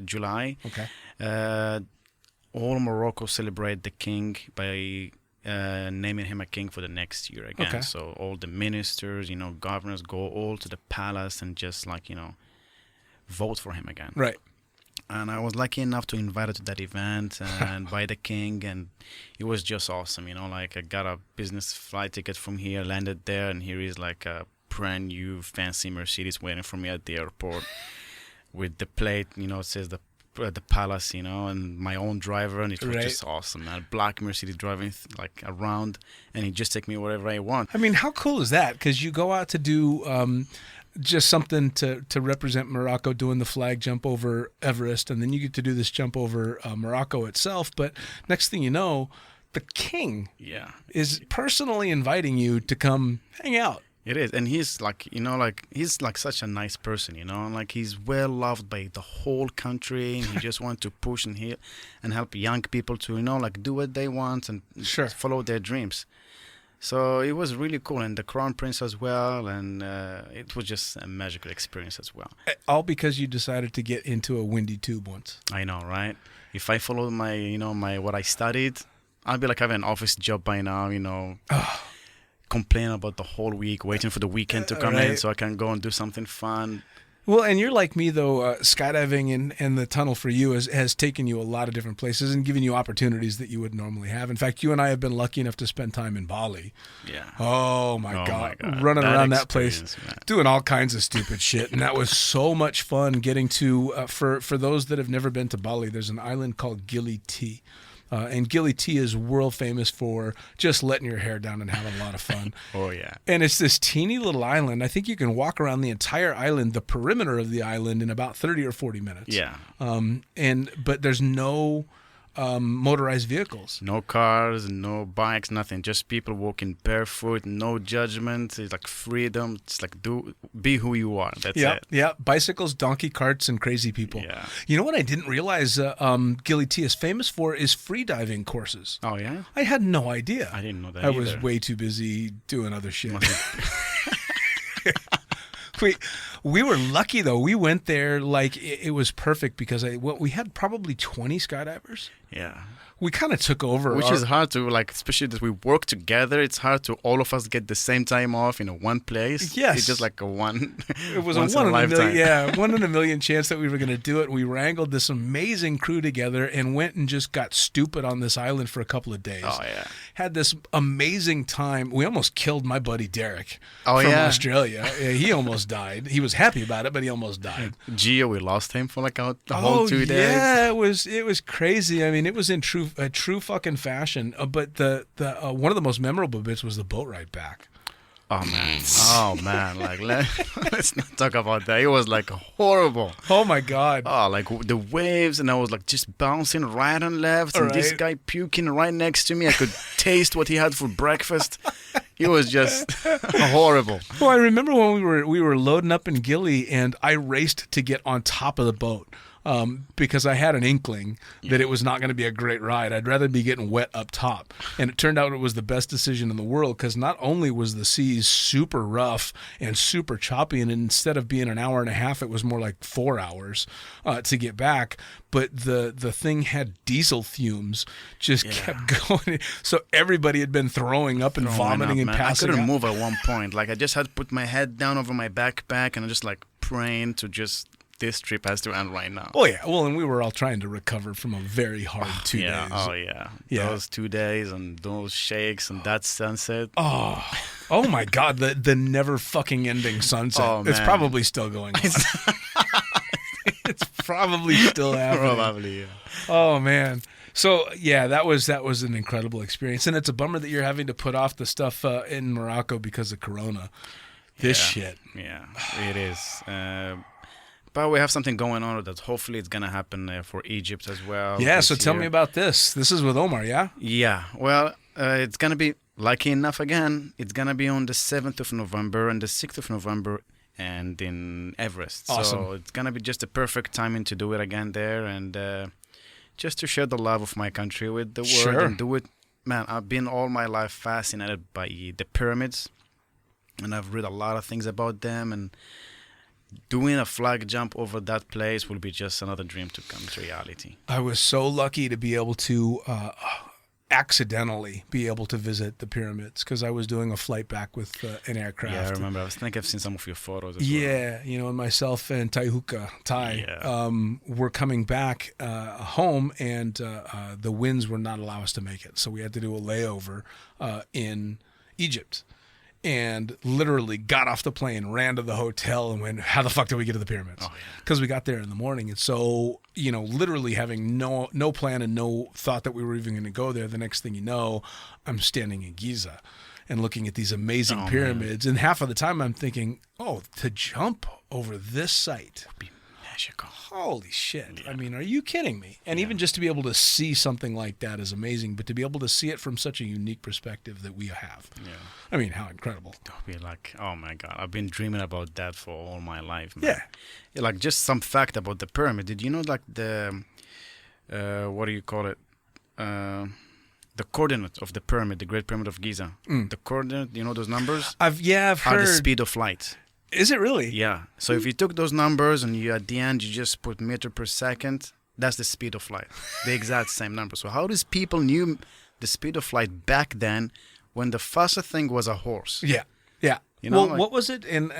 July, all Morocco celebrate the king by naming him a king for the next year again. Okay. So all the ministers, governors go all to the palace and just vote for him again. Right. And I was lucky enough to invite her to that event and by the king, and it was just awesome. I got a business flight ticket from here, landed there, and here is like a brand new fancy Mercedes waiting for me at the airport with the plate, it says the palace, and my own driver, and it was just awesome, man. Black Mercedes driving around, and he just take me wherever I want. I mean, how cool is that? Because you go out to do just something to represent Morocco, doing the flag jump over Everest, and then you get to do this jump over Morocco itself. But next thing you know, the king is personally inviting you to come hang out. It is, and he's he's such a nice person, he's well loved by the whole country, and he just wants to push and help young people to do what they want and follow their dreams. So it was really cool, and the Crown Prince as well, and it was just a magical experience as well. All because you decided to get into a windy tube once. I know, right? If I followed my what I studied, I'd be having an office job by now, complain about the whole week, waiting for the weekend to come in so I can go and do something fun. Well, and you're like me, though. Skydiving and the tunnel for you has taken you a lot of different places and given you opportunities that you would normally have. In fact, you and I have been lucky enough to spend time in Bali. Yeah. Oh, my God. Running around that place, doing all kinds of stupid shit. And that was so much fun getting to, for those that have never been to Bali, there's an island called Gili T. And Gili T is world famous for just letting your hair down and having a lot of fun. Oh, yeah. And it's this teeny little island. I think you can walk around the entire island, the perimeter of the island, in about 30 or 40 minutes. Yeah. But there's no motorized vehicles. No cars, no bikes, nothing. Just people walking barefoot, no judgment. It's like freedom. It's like be who you are. That's it. Yeah, bicycles, donkey carts, and crazy people. Yeah. You know what I didn't realize Gili T is famous for is free diving courses. Oh, yeah? I had no idea. I didn't know that I either. was way too busy doing other shit. We were lucky though. We went there like it was perfect because we had probably 20 skydivers. Yeah. We kind of took over. Which is hard to, like, especially that we work together. It's hard to all of us get the same time off in one place. Yes. It's just like a one. It was once a one in in a lifetime. million, yeah, 1 in a million chance that we were going to do it. We wrangled this amazing crew together and went and just got stupid on this island for a couple of days. Oh, yeah. Had this amazing time. We almost killed my buddy Derek Oh, from yeah. Australia. Yeah, he almost died. He was happy about it, but he almost died. Gio, we lost him for like the whole 2 days. Yeah, it was crazy. I mean, it was in true fucking fashion. But the one of the most memorable bits was the boat ride back. Oh man, like let's not talk about that. It was like horrible. Oh my God. Oh, like the waves, and I was like just bouncing right and left, and this Right. guy puking right next to me. I could taste what he had for breakfast. It was just horrible. Well, I remember when we were loading up in Gili, and I raced to get on top of the boat because I had an inkling that it was not going to be a great ride. I'd rather be getting wet up top. And it turned out it was the best decision in the world because not only was the seas super rough and super choppy, and instead of being an hour and a half, it was more like 4 hours to get back. But the thing had diesel fumes, just kept going. So everybody had been throwing up and vomiting and man. passing I couldn't out. move at one point. Like I just had to put my head down over my backpack and I'm just like praying to just this trip has to end right now. Oh yeah, well, and we were all trying to recover from a very hard 2 days. Oh yeah. Yeah. Those 2 days and those shakes and that sunset. Oh my God, the never fucking ending sunset. Oh, It's man. probably still going on. It's probably still happening. Probably. Yeah. Oh man. So yeah, that was an incredible experience, and it's a bummer that you're having to put off the stuff in Morocco because of Corona. This shit. Yeah, it is. But we have something going on that hopefully it's gonna happen for Egypt as well. Yeah. this So tell year. me about this. This is with Omar, yeah? Yeah, well, it's gonna be lucky enough again. It's gonna be on the 7th of November and the 6th of November, and in Everest. Awesome. So it's gonna be just a perfect timing to do it again there, and just to share the love of my country with the world Sure. and do it. Man, I've been all my life fascinated by the pyramids, and I've read a lot of things about them, and doing a flag jump over that place will be just another dream to come to reality. I was so lucky to be able to accidentally be able to visit the pyramids because I was doing a flight back with an aircraft. Yeah, I remember. I think I've seen some of your photos as well. Yeah, and myself and Ty, Yeah. were coming back home, and the winds would not allow us to make it. So we had to do a layover in Egypt. And literally got off the plane, ran to the hotel, and went, how the fuck did we get to the pyramids? Oh, yeah. Because we got there in the morning. And so, literally having no plan and no thought that we were even going to go there, the next thing you know, I'm standing in Giza and looking at these amazing pyramids. And half of the time I'm thinking, to jump over this site. Magical. Holy shit. I mean, are you kidding me? And even just to be able to see something like that is amazing, but to be able to see it from such a unique perspective that we have. Yeah. I mean, how incredible. It'll be like, oh my God, I've been dreaming about that for all my life, man. Yeah. Like just some fact about the pyramid. Did you know like the, what do you call it? The coordinate of the pyramid, the Great Pyramid of Giza. The coordinate, those numbers? I've Are heard. the speed of light. Is it really? Yeah. So if you took those numbers and at the end you just put meter per second, that's the speed of light. The exact same number. So how does people knew the speed of light back then when the fastest thing was a horse? Yeah. Yeah. Well, what was it? And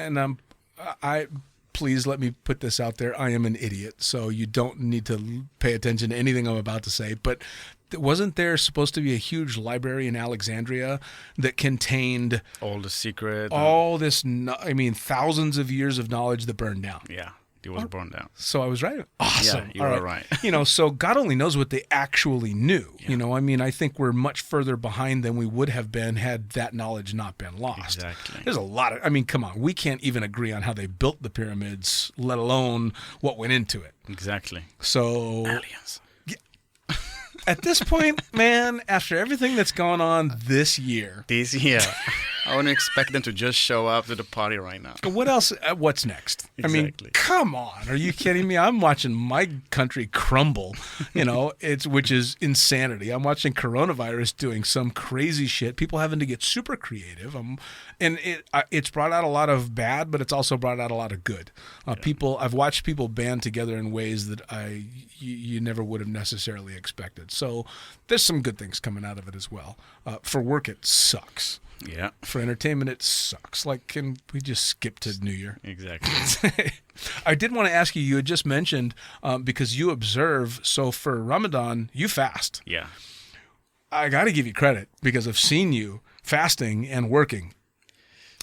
I please let me put this out there. I am an idiot, so you don't need to pay attention to anything I'm about to say. But wasn't there supposed to be a huge library in Alexandria that contained All the secret. all this? Thousands of years of knowledge that burned down. Yeah. It was burned down. So I was right. Awesome. you All were right. So God only knows what they actually knew. I think we're much further behind than we would have been had that knowledge not been lost. Exactly. There's a lot of, come on, we can't even agree on how they built the pyramids, let alone what went into it. Exactly. So Aliens. at this point, man, after everything that's gone on this year, I wouldn't expect them to just show up to the party right now. What else? What's next? I mean, Exactly. come on. Are you kidding me? I'm watching my country crumble, which is insanity. I'm watching coronavirus doing some crazy shit. People having to get super creative. It's brought out a lot of bad, but it's also brought out a lot of good. I've watched people band together in ways that you never would have necessarily expected. So there's some good things coming out of it as well. For work, it sucks. Yeah. For entertainment, it sucks. Like, can we just skip to New Year? Exactly. I did want to ask you, you had just mentioned, because you observe, so for Ramadan, you fast. Yeah. I got to give you credit because I've seen you fasting and working.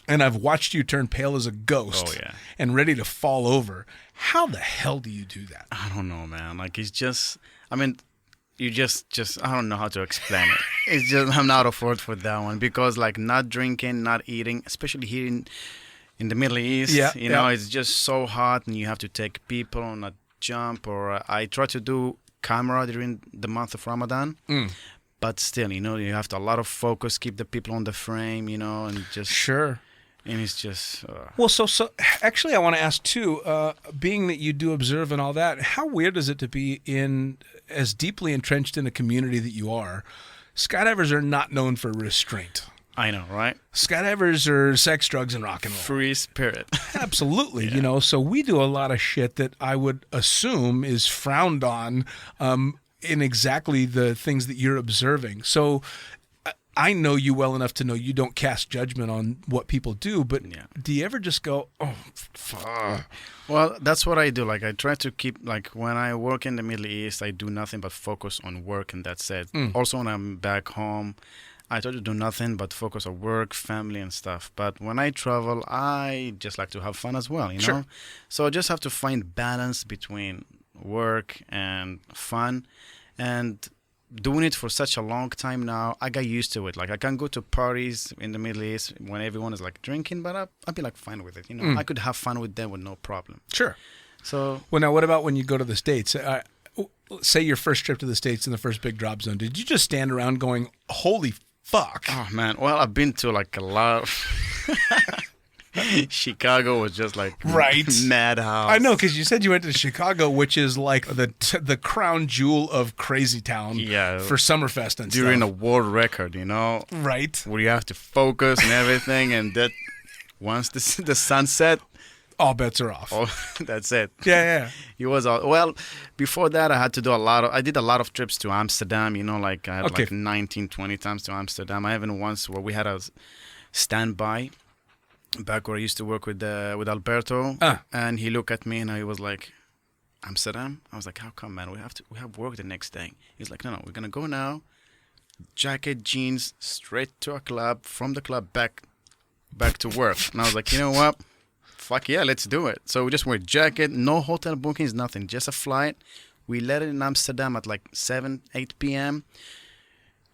And I've watched you turn pale as a ghost and ready to fall over. How the hell do you do that? I don't know, man. Like, it's just, I mean, you just I don't know how to explain it. It's just, I'm not afford for that one because, like, not drinking, not eating, especially here in the Middle East, it's just so hot and you have to take people on a jump. Or I try to do camera during the month of Ramadan. But still, you have to a lot of focus, keep the people on the frame, and just... Sure. And it's just... Well, so actually I want to ask too, being that you do observe and all that, how weird is it to be as deeply entrenched in a community that you are? Skydivers are not known for restraint. I know, right? Skydivers are sex, drugs, and rock and roll. Free spirit. Absolutely, so we do a lot of shit that I would assume is frowned on in exactly the things that you're observing. So I know you well enough to know you don't cast judgment on what people do, but do you ever just go, oh, fuck? Well, that's what I do. Like, I try to keep, like, when I work in the Middle East, I do nothing but focus on work, and that's it. Also, when I'm back home, I try to do nothing but focus on work, family, and stuff. But when I travel, I just like to have fun as well, Sure. So I just have to find balance between work and fun. And doing it for such a long time now, I got used to it. Like, I can go to parties in the Middle East when everyone is, like, drinking, but I'll be, like, fine with it. I could have fun with them with no problem. Sure. So... Well, now, what about when you go to the States? Say your first trip to the States in the first big drop zone. Did you just stand around going, holy fuck? Oh, man. Well, I've been to, like, a lot of... Chicago was just like madhouse. I know, because you said you went to Chicago, which is like the crown jewel of crazy town for Summerfest and during stuff. a world record, Right. Where you have to focus and everything, and that once the sun set, all bets are off. Oh, that's it. Yeah. It was well. Before that, I did a lot of trips to Amsterdam. Like I had like 19, 20 times to Amsterdam. I even once where we had a standby. Back where I used to work with Alberto, and he looked at me and he was like, "Amsterdam?" I was like, "How come, man? We have work the next day." He's like, "No, we're gonna go now. Jacket, jeans, straight to a club. From the club back to work." And I was like, "You know what? Fuck yeah, let's do it." So we just wear jacket, no hotel bookings, nothing, just a flight. We landed in Amsterdam at like 7, 8 p.m.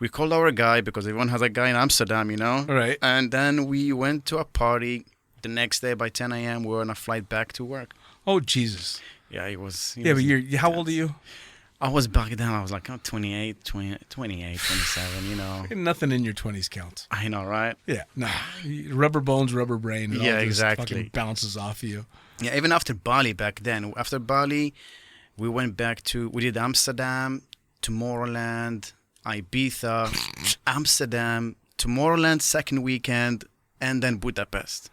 We called our guy because everyone has a guy in Amsterdam, Right. And then we went to a party. The next day by 10 a.m. we were on a flight back to work. Oh, Jesus. Yeah, it was. But how old are you? I was back then. I was like 28, 27, Nothing in your 20s counts. I know, right? Yeah, no. Rubber bones, rubber brain. It all just exactly. fucking bounces off you. Yeah, even after Bali back then. After Bali, we went back we did Amsterdam, Tomorrowland, Ibiza, Amsterdam, Tomorrowland second weekend, and then Budapest.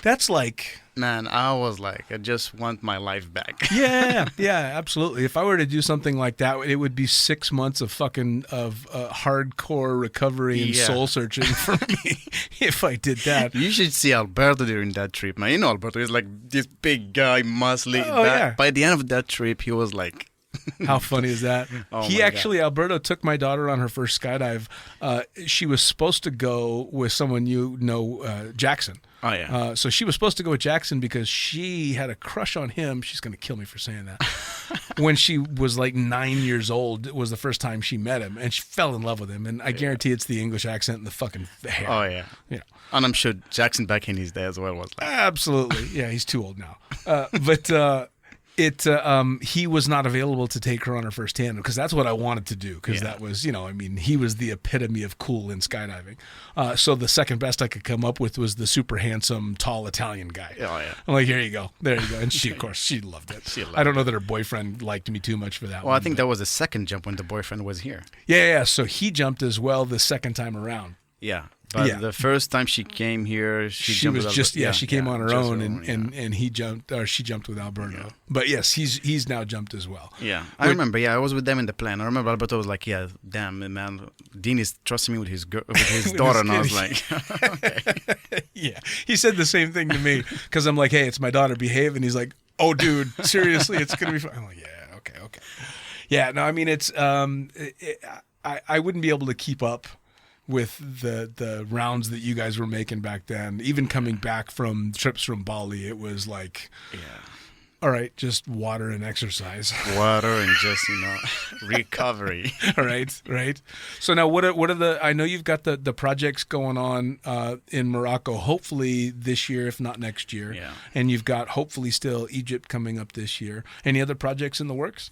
That's like... Man, I was like, I just want my life back. Yeah, absolutely. If I were to do something like that, it would be 6 months of hardcore recovery and soul searching for me if I did that. You should see Alberto during that trip, man. Alberto is like this big guy, muscly. Yeah. By the end of that trip, he was like... How funny is that? God. Alberto took my daughter on her first skydive. She was supposed to go with someone Jackson. Oh, yeah. So she was supposed to go with Jackson because she had a crush on him. She's going to kill me for saying that. When she was like 9 years old, it was the first time she met him, and she fell in love with him. And I guarantee it's the English accent and the fucking hair. Oh, yeah. And I'm sure Jackson back in his day as well was like... Absolutely. Yeah, he's too old now. But He was not available to take her on her first tandem because that's what I wanted to do because that was, he was the epitome of cool in skydiving. So the second best I could come up with was the super handsome, tall Italian guy. Oh, yeah. I'm like, here you go. There you go. And she, of course, she loved it. I don't know that her boyfriend liked me too much for that one. Well, I think that was the second jump when the boyfriend was here. Yeah. So he jumped as well the second time around. Yeah. But the first time she came here, she was just she came on her own and he jumped or she jumped with Alberto. Yeah. But yes, he's now jumped as well. Yeah. I remember, I was with them in the plane. I remember Alberto was like, yeah, damn man, Dean is trusting me with his daughter and I was like, okay. Yeah. He said the same thing to me cuz I'm like, "Hey, it's my daughter, behave." And he's like, "Oh dude, seriously, it's going to be fun." I'm like, "Yeah, okay." Yeah, no, I mean it's I wouldn't be able to keep up with the rounds that you guys were making back then. Even coming back from trips from Bali, it was like, all right, just water and exercise. Water and just, recovery. Right. So now what are the, I know you've got the projects going on in Morocco, hopefully this year, if not next year. Yeah. And you've got hopefully still Egypt coming up this year. Any other projects in the works?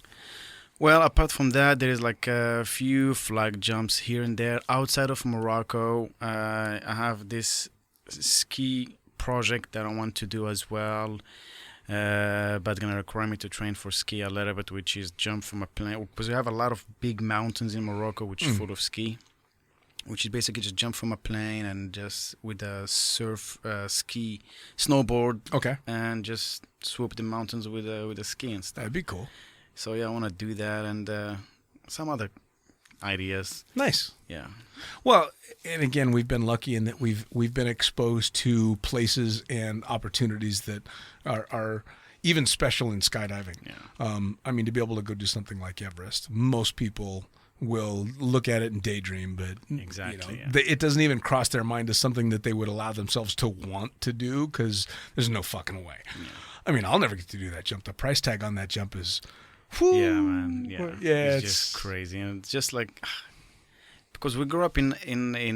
Well, apart from that, there is like a few flag jumps here and there outside of Morocco. I have this ski project that I want to do as well, but it's going to require me to train for ski a little bit, which is jump from a plane. Because we have a lot of big mountains in Morocco, which is full of ski, which is basically just jump from a plane and just with a ski snowboard, and just swoop the mountains with a ski and stuff. That'd be cool. So yeah, I want to do that and some other ideas. Nice. Yeah. Well, and again, we've been lucky in that we've been exposed to places and opportunities that are even special in skydiving. Yeah. I mean, to be able to go do something like Everest, most people will look at it and daydream, but exactly, it doesn't even cross their mind as something that they would allow themselves to want to do because there's no fucking way. Yeah. I mean, I'll never get to do that jump. The price tag on that jump is... Whew. Yeah, man. Yeah, it's just crazy, and it's just like because we grew up in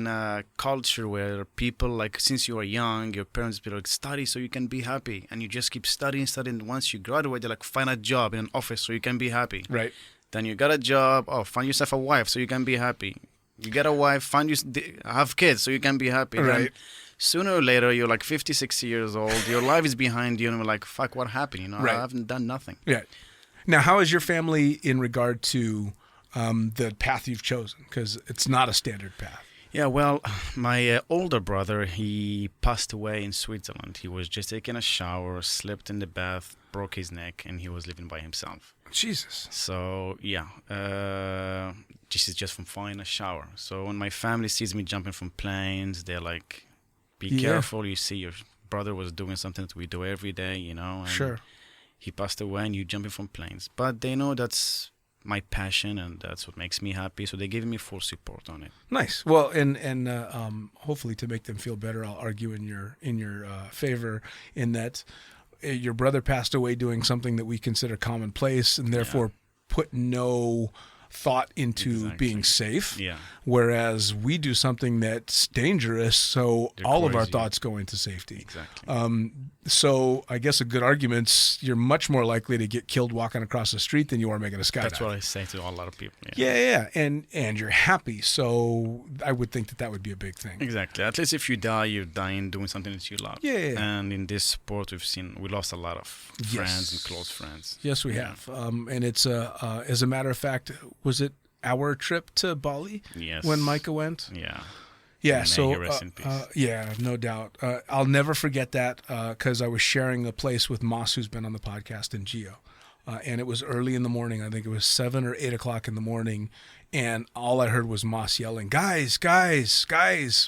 a culture where people like since you are young, your parents be like study so you can be happy, and you just keep studying. And once you graduate, they're like find a job in an office so you can be happy. Right. Then you got a job. Oh, find yourself a wife so you can be happy. You get a wife, have kids so you can be happy. Right. Then, sooner or later, you're like 56 years old. Your life is behind you, and you're like, fuck, what happened? Right. I haven't done nothing. Yeah. Now, how is your family in regard to the path you've chosen? Because it's not a standard path. Yeah, well, my older brother, he passed away in Switzerland. He was just taking a shower, slipped in the bath, broke his neck, and he was living by himself. Jesus. So, yeah, this is just from finding a shower. So when my family sees me jumping from planes, they're like, be careful. You see your brother was doing something that we do every day, And sure. He passed away and you jumping from planes. But they know that's my passion and that's what makes me happy. So they give me full support on it. Nice. Well, and hopefully to make them feel better, I'll argue in your favor in that your brother passed away doing something that we consider commonplace and therefore put no thought into being safe. Yeah. Whereas we do something that's dangerous, so all of our thoughts go into safety. Exactly. So I guess a good argument's you're much more likely to get killed walking across the street than you are making a skydive. That's what I say to a lot of people. Yeah. And you're happy, so I would think that would be a big thing. Exactly. At least if you die, you're dying doing something that you love. Yeah. And in this sport, we lost a lot of friends and close friends. Yes, we have. And it's as a matter of fact, was it our trip to Bali? Yes. When Micah went? Yeah. Yeah, so rest in peace. Yeah, no doubt. I'll never forget that because I was sharing a place with Moss, who's been on the podcast, in Geo, and it was early in the morning. I think it was 7 or 8 o'clock in the morning, and all I heard was Moss yelling, "Guys,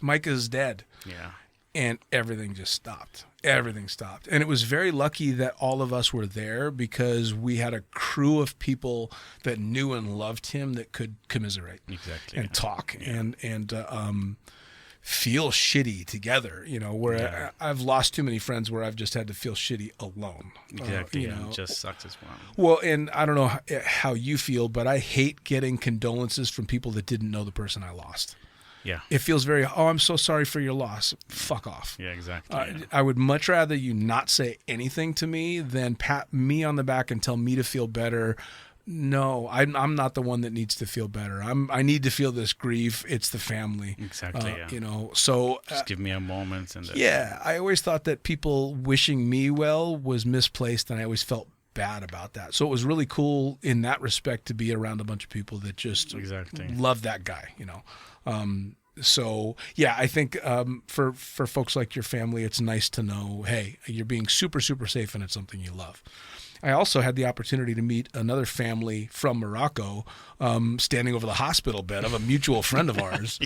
Micah's dead!" Yeah, and everything just stopped. Everything stopped, and it was very lucky that all of us were there because we had a crew of people that knew and loved him that could commiserate and talk and feel shitty together, where I've lost too many friends where I've just had to feel shitty alone. Exactly. It just sucks as well. Well, and I don't know how you feel, but I hate getting condolences from people that didn't know the person I lost. Yeah. It feels very, oh, I'm so sorry for your loss. Fuck off. Yeah, exactly. I would much rather you not say anything to me than pat me on the back and tell me to feel better. No, I'm not the one that needs to feel better. I need to feel this grief. It's the family. Exactly. Yeah. You know, so Just give me a moment. And yeah, I always thought that people wishing me well was misplaced, and I always felt bad about that. So it was really cool in that respect to be around a bunch of people that just Exactly. love that guy, you know. So yeah, I think for folks like your family, it's nice to know, hey, you're being super, super safe and it's something you love. I also had the opportunity to meet another family from Morocco, standing over the hospital bed of a mutual friend of ours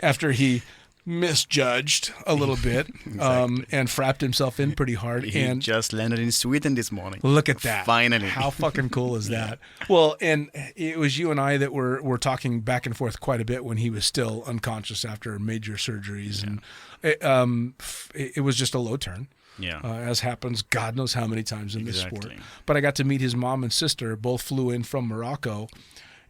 after he misjudged a little bit and frapped himself in pretty hard. He just landed in Sweden this morning. Look at that. Finally. How fucking cool is that? Well, and it was you and I that were talking back and forth quite a bit when he was still unconscious after major surgeries. Yeah. And it was just a low turn. Yeah. As happens God knows how many times in this Exactly. sport. But I got to meet his mom and sister, both flew in from Morocco,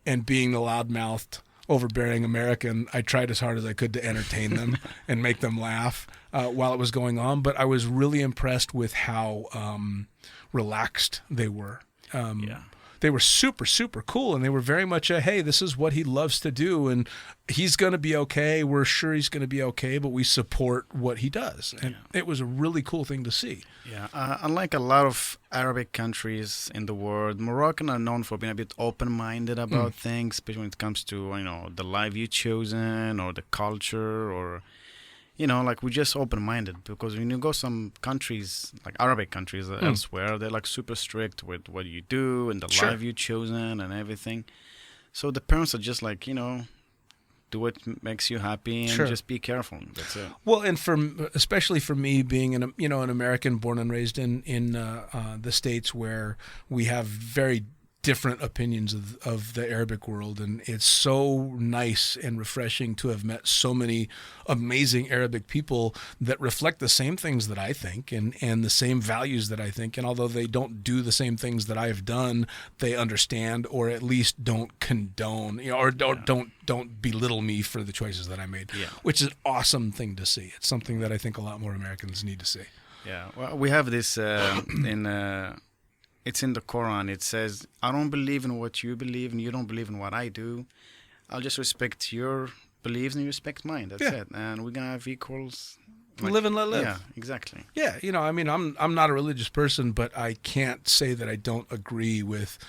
and being the loudmouthed, overbearing American, I tried as hard as I could to entertain them and make them laugh while it was going on. But I was really impressed with how relaxed they were. They were super, super cool, and they were very much hey, this is what he loves to do, and he's going to be okay. We're sure he's going to be okay, but we support what he does. And it was a really cool thing to see. Yeah, unlike a lot of Arabic countries in the world, Moroccan are known for being a bit open-minded about things, especially when it comes to, you know, the life you've chosen or the culture or... You know, like we're just open-minded because when you go some countries, like Arabic countries elsewhere, they're like super strict with what you do and the life you've chosen and everything. So the parents are just like, you know, do what makes you happy and just be careful. That's it. Well, and especially for me being an American born and raised in the States where we have very different opinions of the Arabic world, and it's so nice and refreshing to have met so many amazing Arabic people that reflect the same things that I think and the same values that I think, and although they don't do the same things that I've done, they understand or at least don't condone, or don't belittle me for the choices that I made, which is an awesome thing to see. It's something that I think a lot more Americans need to see. Yeah, well, we have this it's in the Quran. It says, I don't believe in what you believe and you don't believe in what I do. I'll just respect your beliefs and you respect mine. That's it. And we're going to have equals. Like, live and let live. Yeah, exactly. Yeah, I mean, I'm not a religious person, but I can't say that I don't agree with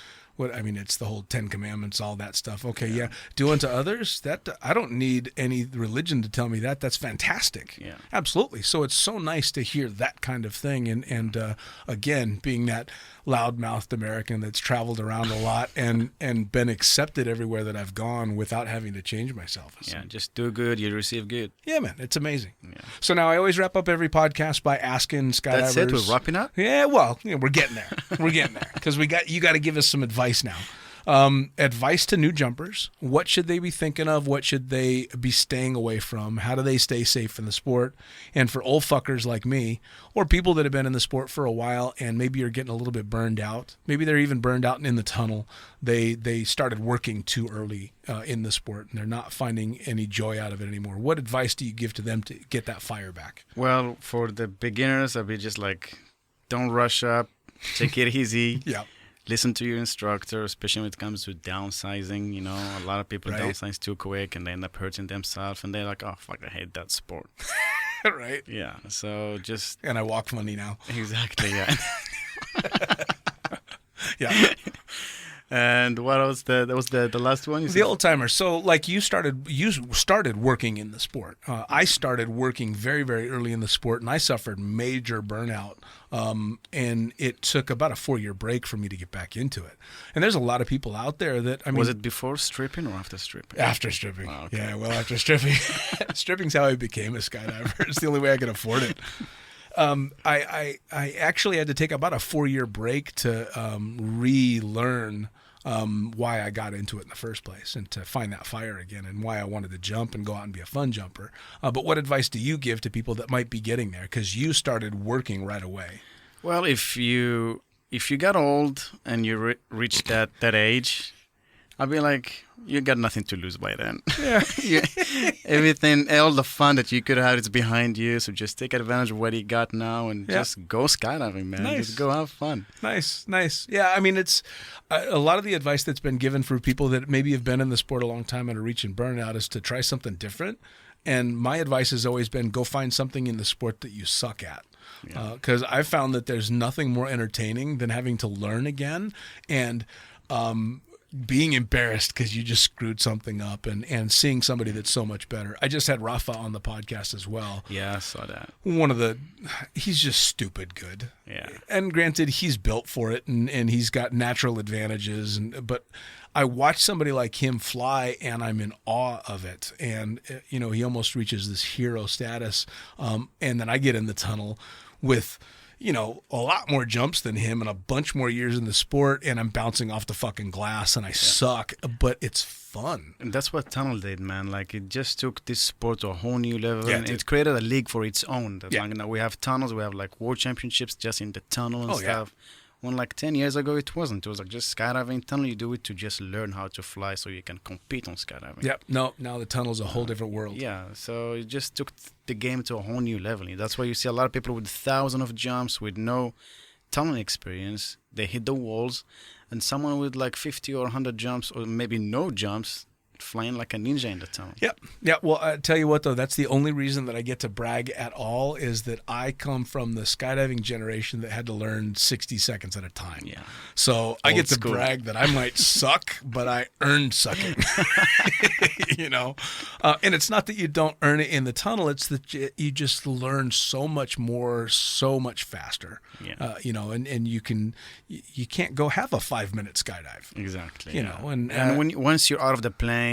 it's the whole 10 Commandments, all that stuff. Okay, do unto others. That I don't need any religion to tell me that. That's fantastic. Yeah, absolutely. So it's so nice to hear that kind of thing. And again, being that loudmouthed American that's traveled around a lot and been accepted everywhere that I've gone without having to change myself. Yeah, just do good, you receive good. Yeah, man, it's amazing. Yeah. So now I always wrap up every podcast by asking skydivers. That's it. We're wrapping up. Yeah, well, we're getting there. We're getting there because you got to give us some advice now. Advice to new jumpers. What should they be thinking of? What should they be staying away from? How do they stay safe in the sport? And for old fuckers like me, or people that have been in the sport for a while and maybe you're getting a little bit burned out, maybe they're even burned out in the tunnel. They started working too early in the sport and they're not finding any joy out of it anymore. What advice do you give to them to get that fire back? Well, for the beginners, I'd be just like, don't rush up, take it easy. Yeah. Listen to your instructor, especially when it comes to downsizing. You know, a lot of people downsize too quick and they end up hurting themselves and they're like, oh, fuck, I hate that sport. Right. Yeah. So just... And I walk funny now. Exactly, yeah. Yeah. And what else? That was the last one? The old timer. So like you started working in the sport. I started working very, very early in the sport and I suffered major burnout. And it took about a 4-year break for me to get back into it. And there's a lot of people out there that, I mean. Was it before stripping or after stripping? After stripping. Oh, okay. Yeah, well, after stripping. Stripping's how I became a skydiver. It's the only way I could afford it. I actually had to take about a 4-year break to relearn why I got into it in the first place and to find that fire again and why I wanted to jump and go out and be a fun jumper. But what advice do you give to people that might be getting there? Because you started working right away. Well, if you got old and you reached that age, I'll be like, you got nothing to lose by then. Yeah. Everything, all the fun that you could have is behind you. So just take advantage of what you got now and just go skydiving, man. Nice. Just go have fun. Nice. Yeah, I mean, it's a lot of the advice that's been given for people that maybe have been in the sport a long time and are reaching burnout is to try something different. And my advice has always been go find something in the sport that you suck at. Because I've found that there's nothing more entertaining than having to learn again and being embarrassed because you just screwed something up and seeing somebody that's so much better. I just had Rafa on the podcast as well. Yeah, I saw that. He's just stupid good. Yeah. And granted, he's built for it and he's got natural advantages. But I watch somebody like him fly and I'm in awe of it. And, he almost reaches this hero status. And then I get in the tunnel with a lot more jumps than him and a bunch more years in the sport, and I'm bouncing off the fucking glass and I suck, but it's fun. And that's what tunnel did, man. Like, it just took this sport to a whole new level. Yeah, and it created a league for its own. That's like, now we have tunnels, we have like world championships just in the tunnel and stuff. When like 10 years ago, it wasn't. It was like just skydiving tunnel. You do it to just learn how to fly so you can compete on skydiving. Yep. No, now the tunnel's a whole different world. Yeah. So it just took the game to a whole new level. That's why you see a lot of people with thousands of jumps with no tunnel experience. They hit the walls. And someone with like 50 or 100 jumps or maybe no jumps flying like a ninja in the tunnel. Yep. Yeah. Well, I tell you what, though, that's the only reason that I get to brag at all is that I come from the skydiving generation that had to learn 60 seconds at a time. Yeah. So I get to school. brag that I might suck, but I earned sucking. And it's not that you don't earn it in the tunnel. It's that you just learn so much more, so much faster. Yeah. And you can't go have a 5-minute skydive. Exactly. And once you're out of the plane,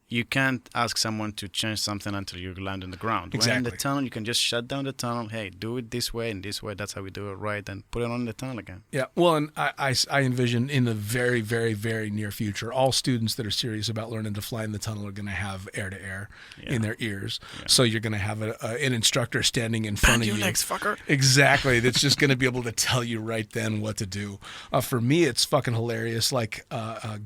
you can't ask someone to change something until you land on the ground. Exactly. When in the tunnel, you can just shut down the tunnel. Hey, do it this way and this way. That's how we do it, right? And put it on the tunnel again. Yeah. Well, and I envision in the very, very, very near future, all students that are serious about learning to fly in the tunnel are going to have air-to-air in their ears. Yeah. So you're going to have an instructor standing in front of you. Legs, fucker. Exactly. That's just going to be able to tell you right then what to do. For me, it's fucking hilarious, like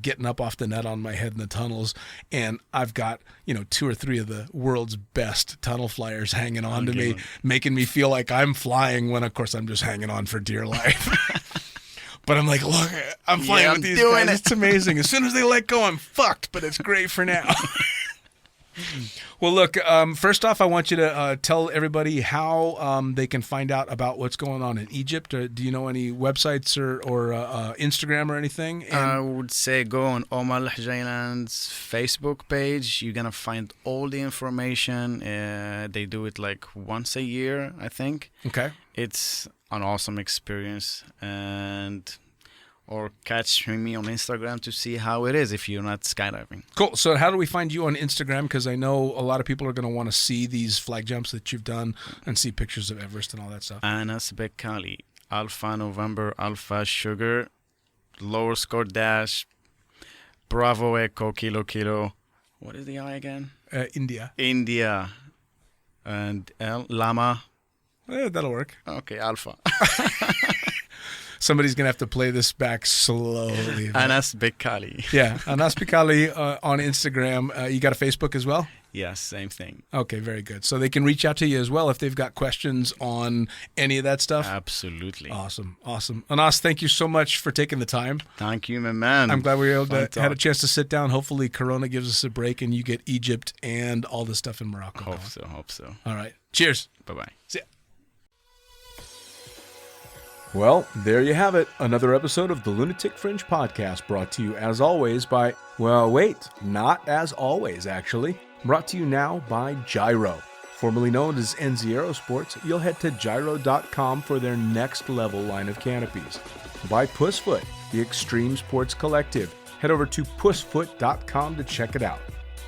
getting up off the net on my head in the tunnels, and I've got 2 or 3 of the world's best tunnel flyers hanging on to me, making me feel like I'm flying when, of course, I'm just hanging on for dear life. But I'm like, look, I'm flying with these guys. It's amazing. As soon as they let go, I'm fucked, but it's great for now. Well, look, first off, I want you to tell everybody how they can find out about what's going on in Egypt. Do you know any websites or Instagram or anything? And I would say go on Omar Al-Hajailan's Facebook page. You're going to find all the information. They do it like once a year, I think. Okay. It's an awesome experience. Or catch me on Instagram to see how it is if you're not skydiving. Cool. So how do we find you on Instagram? Because I know a lot of people are going to want to see these flag jumps that you've done and see pictures of Everest and all that stuff. Anas Bekkali, Alpha November, Alpha Sugar, lower score dash, Bravo Echo, Kilo Kilo. What is the I again? India. India. And L, Lama. That'll work. Okay, Alpha. Somebody's going to have to play this back slowly. Anas Bekkali. Yeah, Anas Bekkali on Instagram. You got a Facebook as well? Yes, same thing. Okay, very good. So they can reach out to you as well if they've got questions on any of that stuff? Absolutely. Awesome. Anas, thank you so much for taking the time. Thank you, my man. I'm glad we were able to had a chance to sit down. Hopefully Corona gives us a break and you get Egypt and all the stuff in Morocco. Hope so. All right. Cheers. Bye-bye. See ya. Well, there you have it. Another episode of the Lunatic Fringe podcast brought to you as always by, well, wait, not as always, actually. Brought to you now by Gyro. Formerly known as NZ Aerosports, you'll head to gyro.com for their next level line of canopies. By Pussfoot, the Extreme Sports Collective. Head over to pussfoot.com to check it out.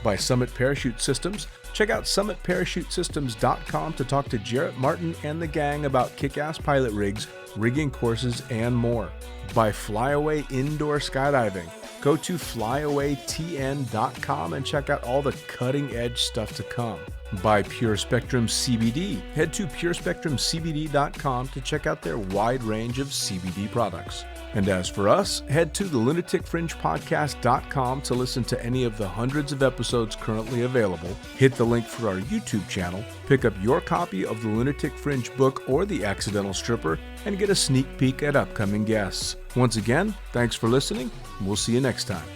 By Summit Parachute Systems, check out summitparachutesystems.com to talk to Jarrett Martin and the gang about kick-ass pilot rigs, rigging courses, and more. By Flyaway Indoor Skydiving, go to flyawaytn.com and check out all the cutting-edge stuff to come. By Pure Spectrum CBD. Head to purespectrumcbd.com to check out their wide range of CBD products. And as for us, head to the lunaticfringepodcast.com to listen to any of the hundreds of episodes currently available. Hit the link for our YouTube channel, pick up your copy of the Lunatic Fringe book or The Accidental Stripper, and get a sneak peek at upcoming guests. Once again, thanks for listening. We'll see you next time.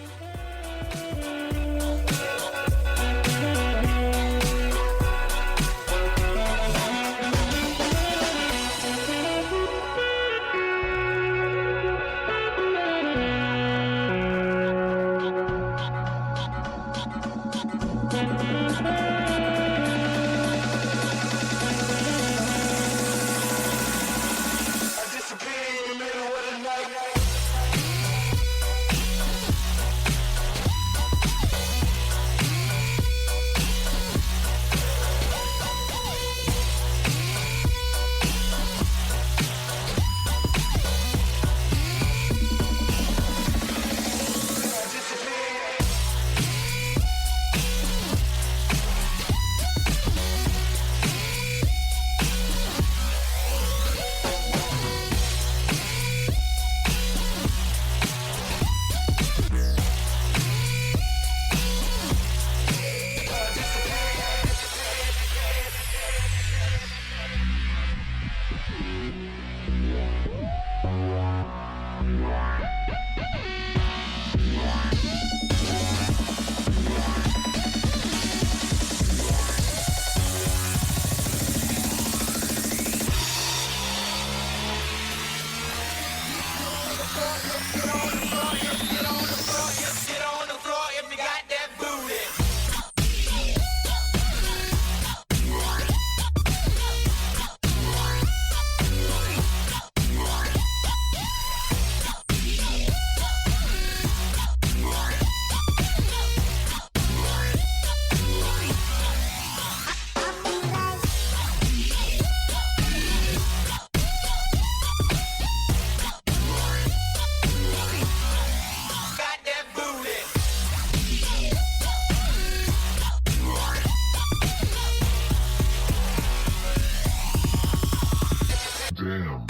Damn.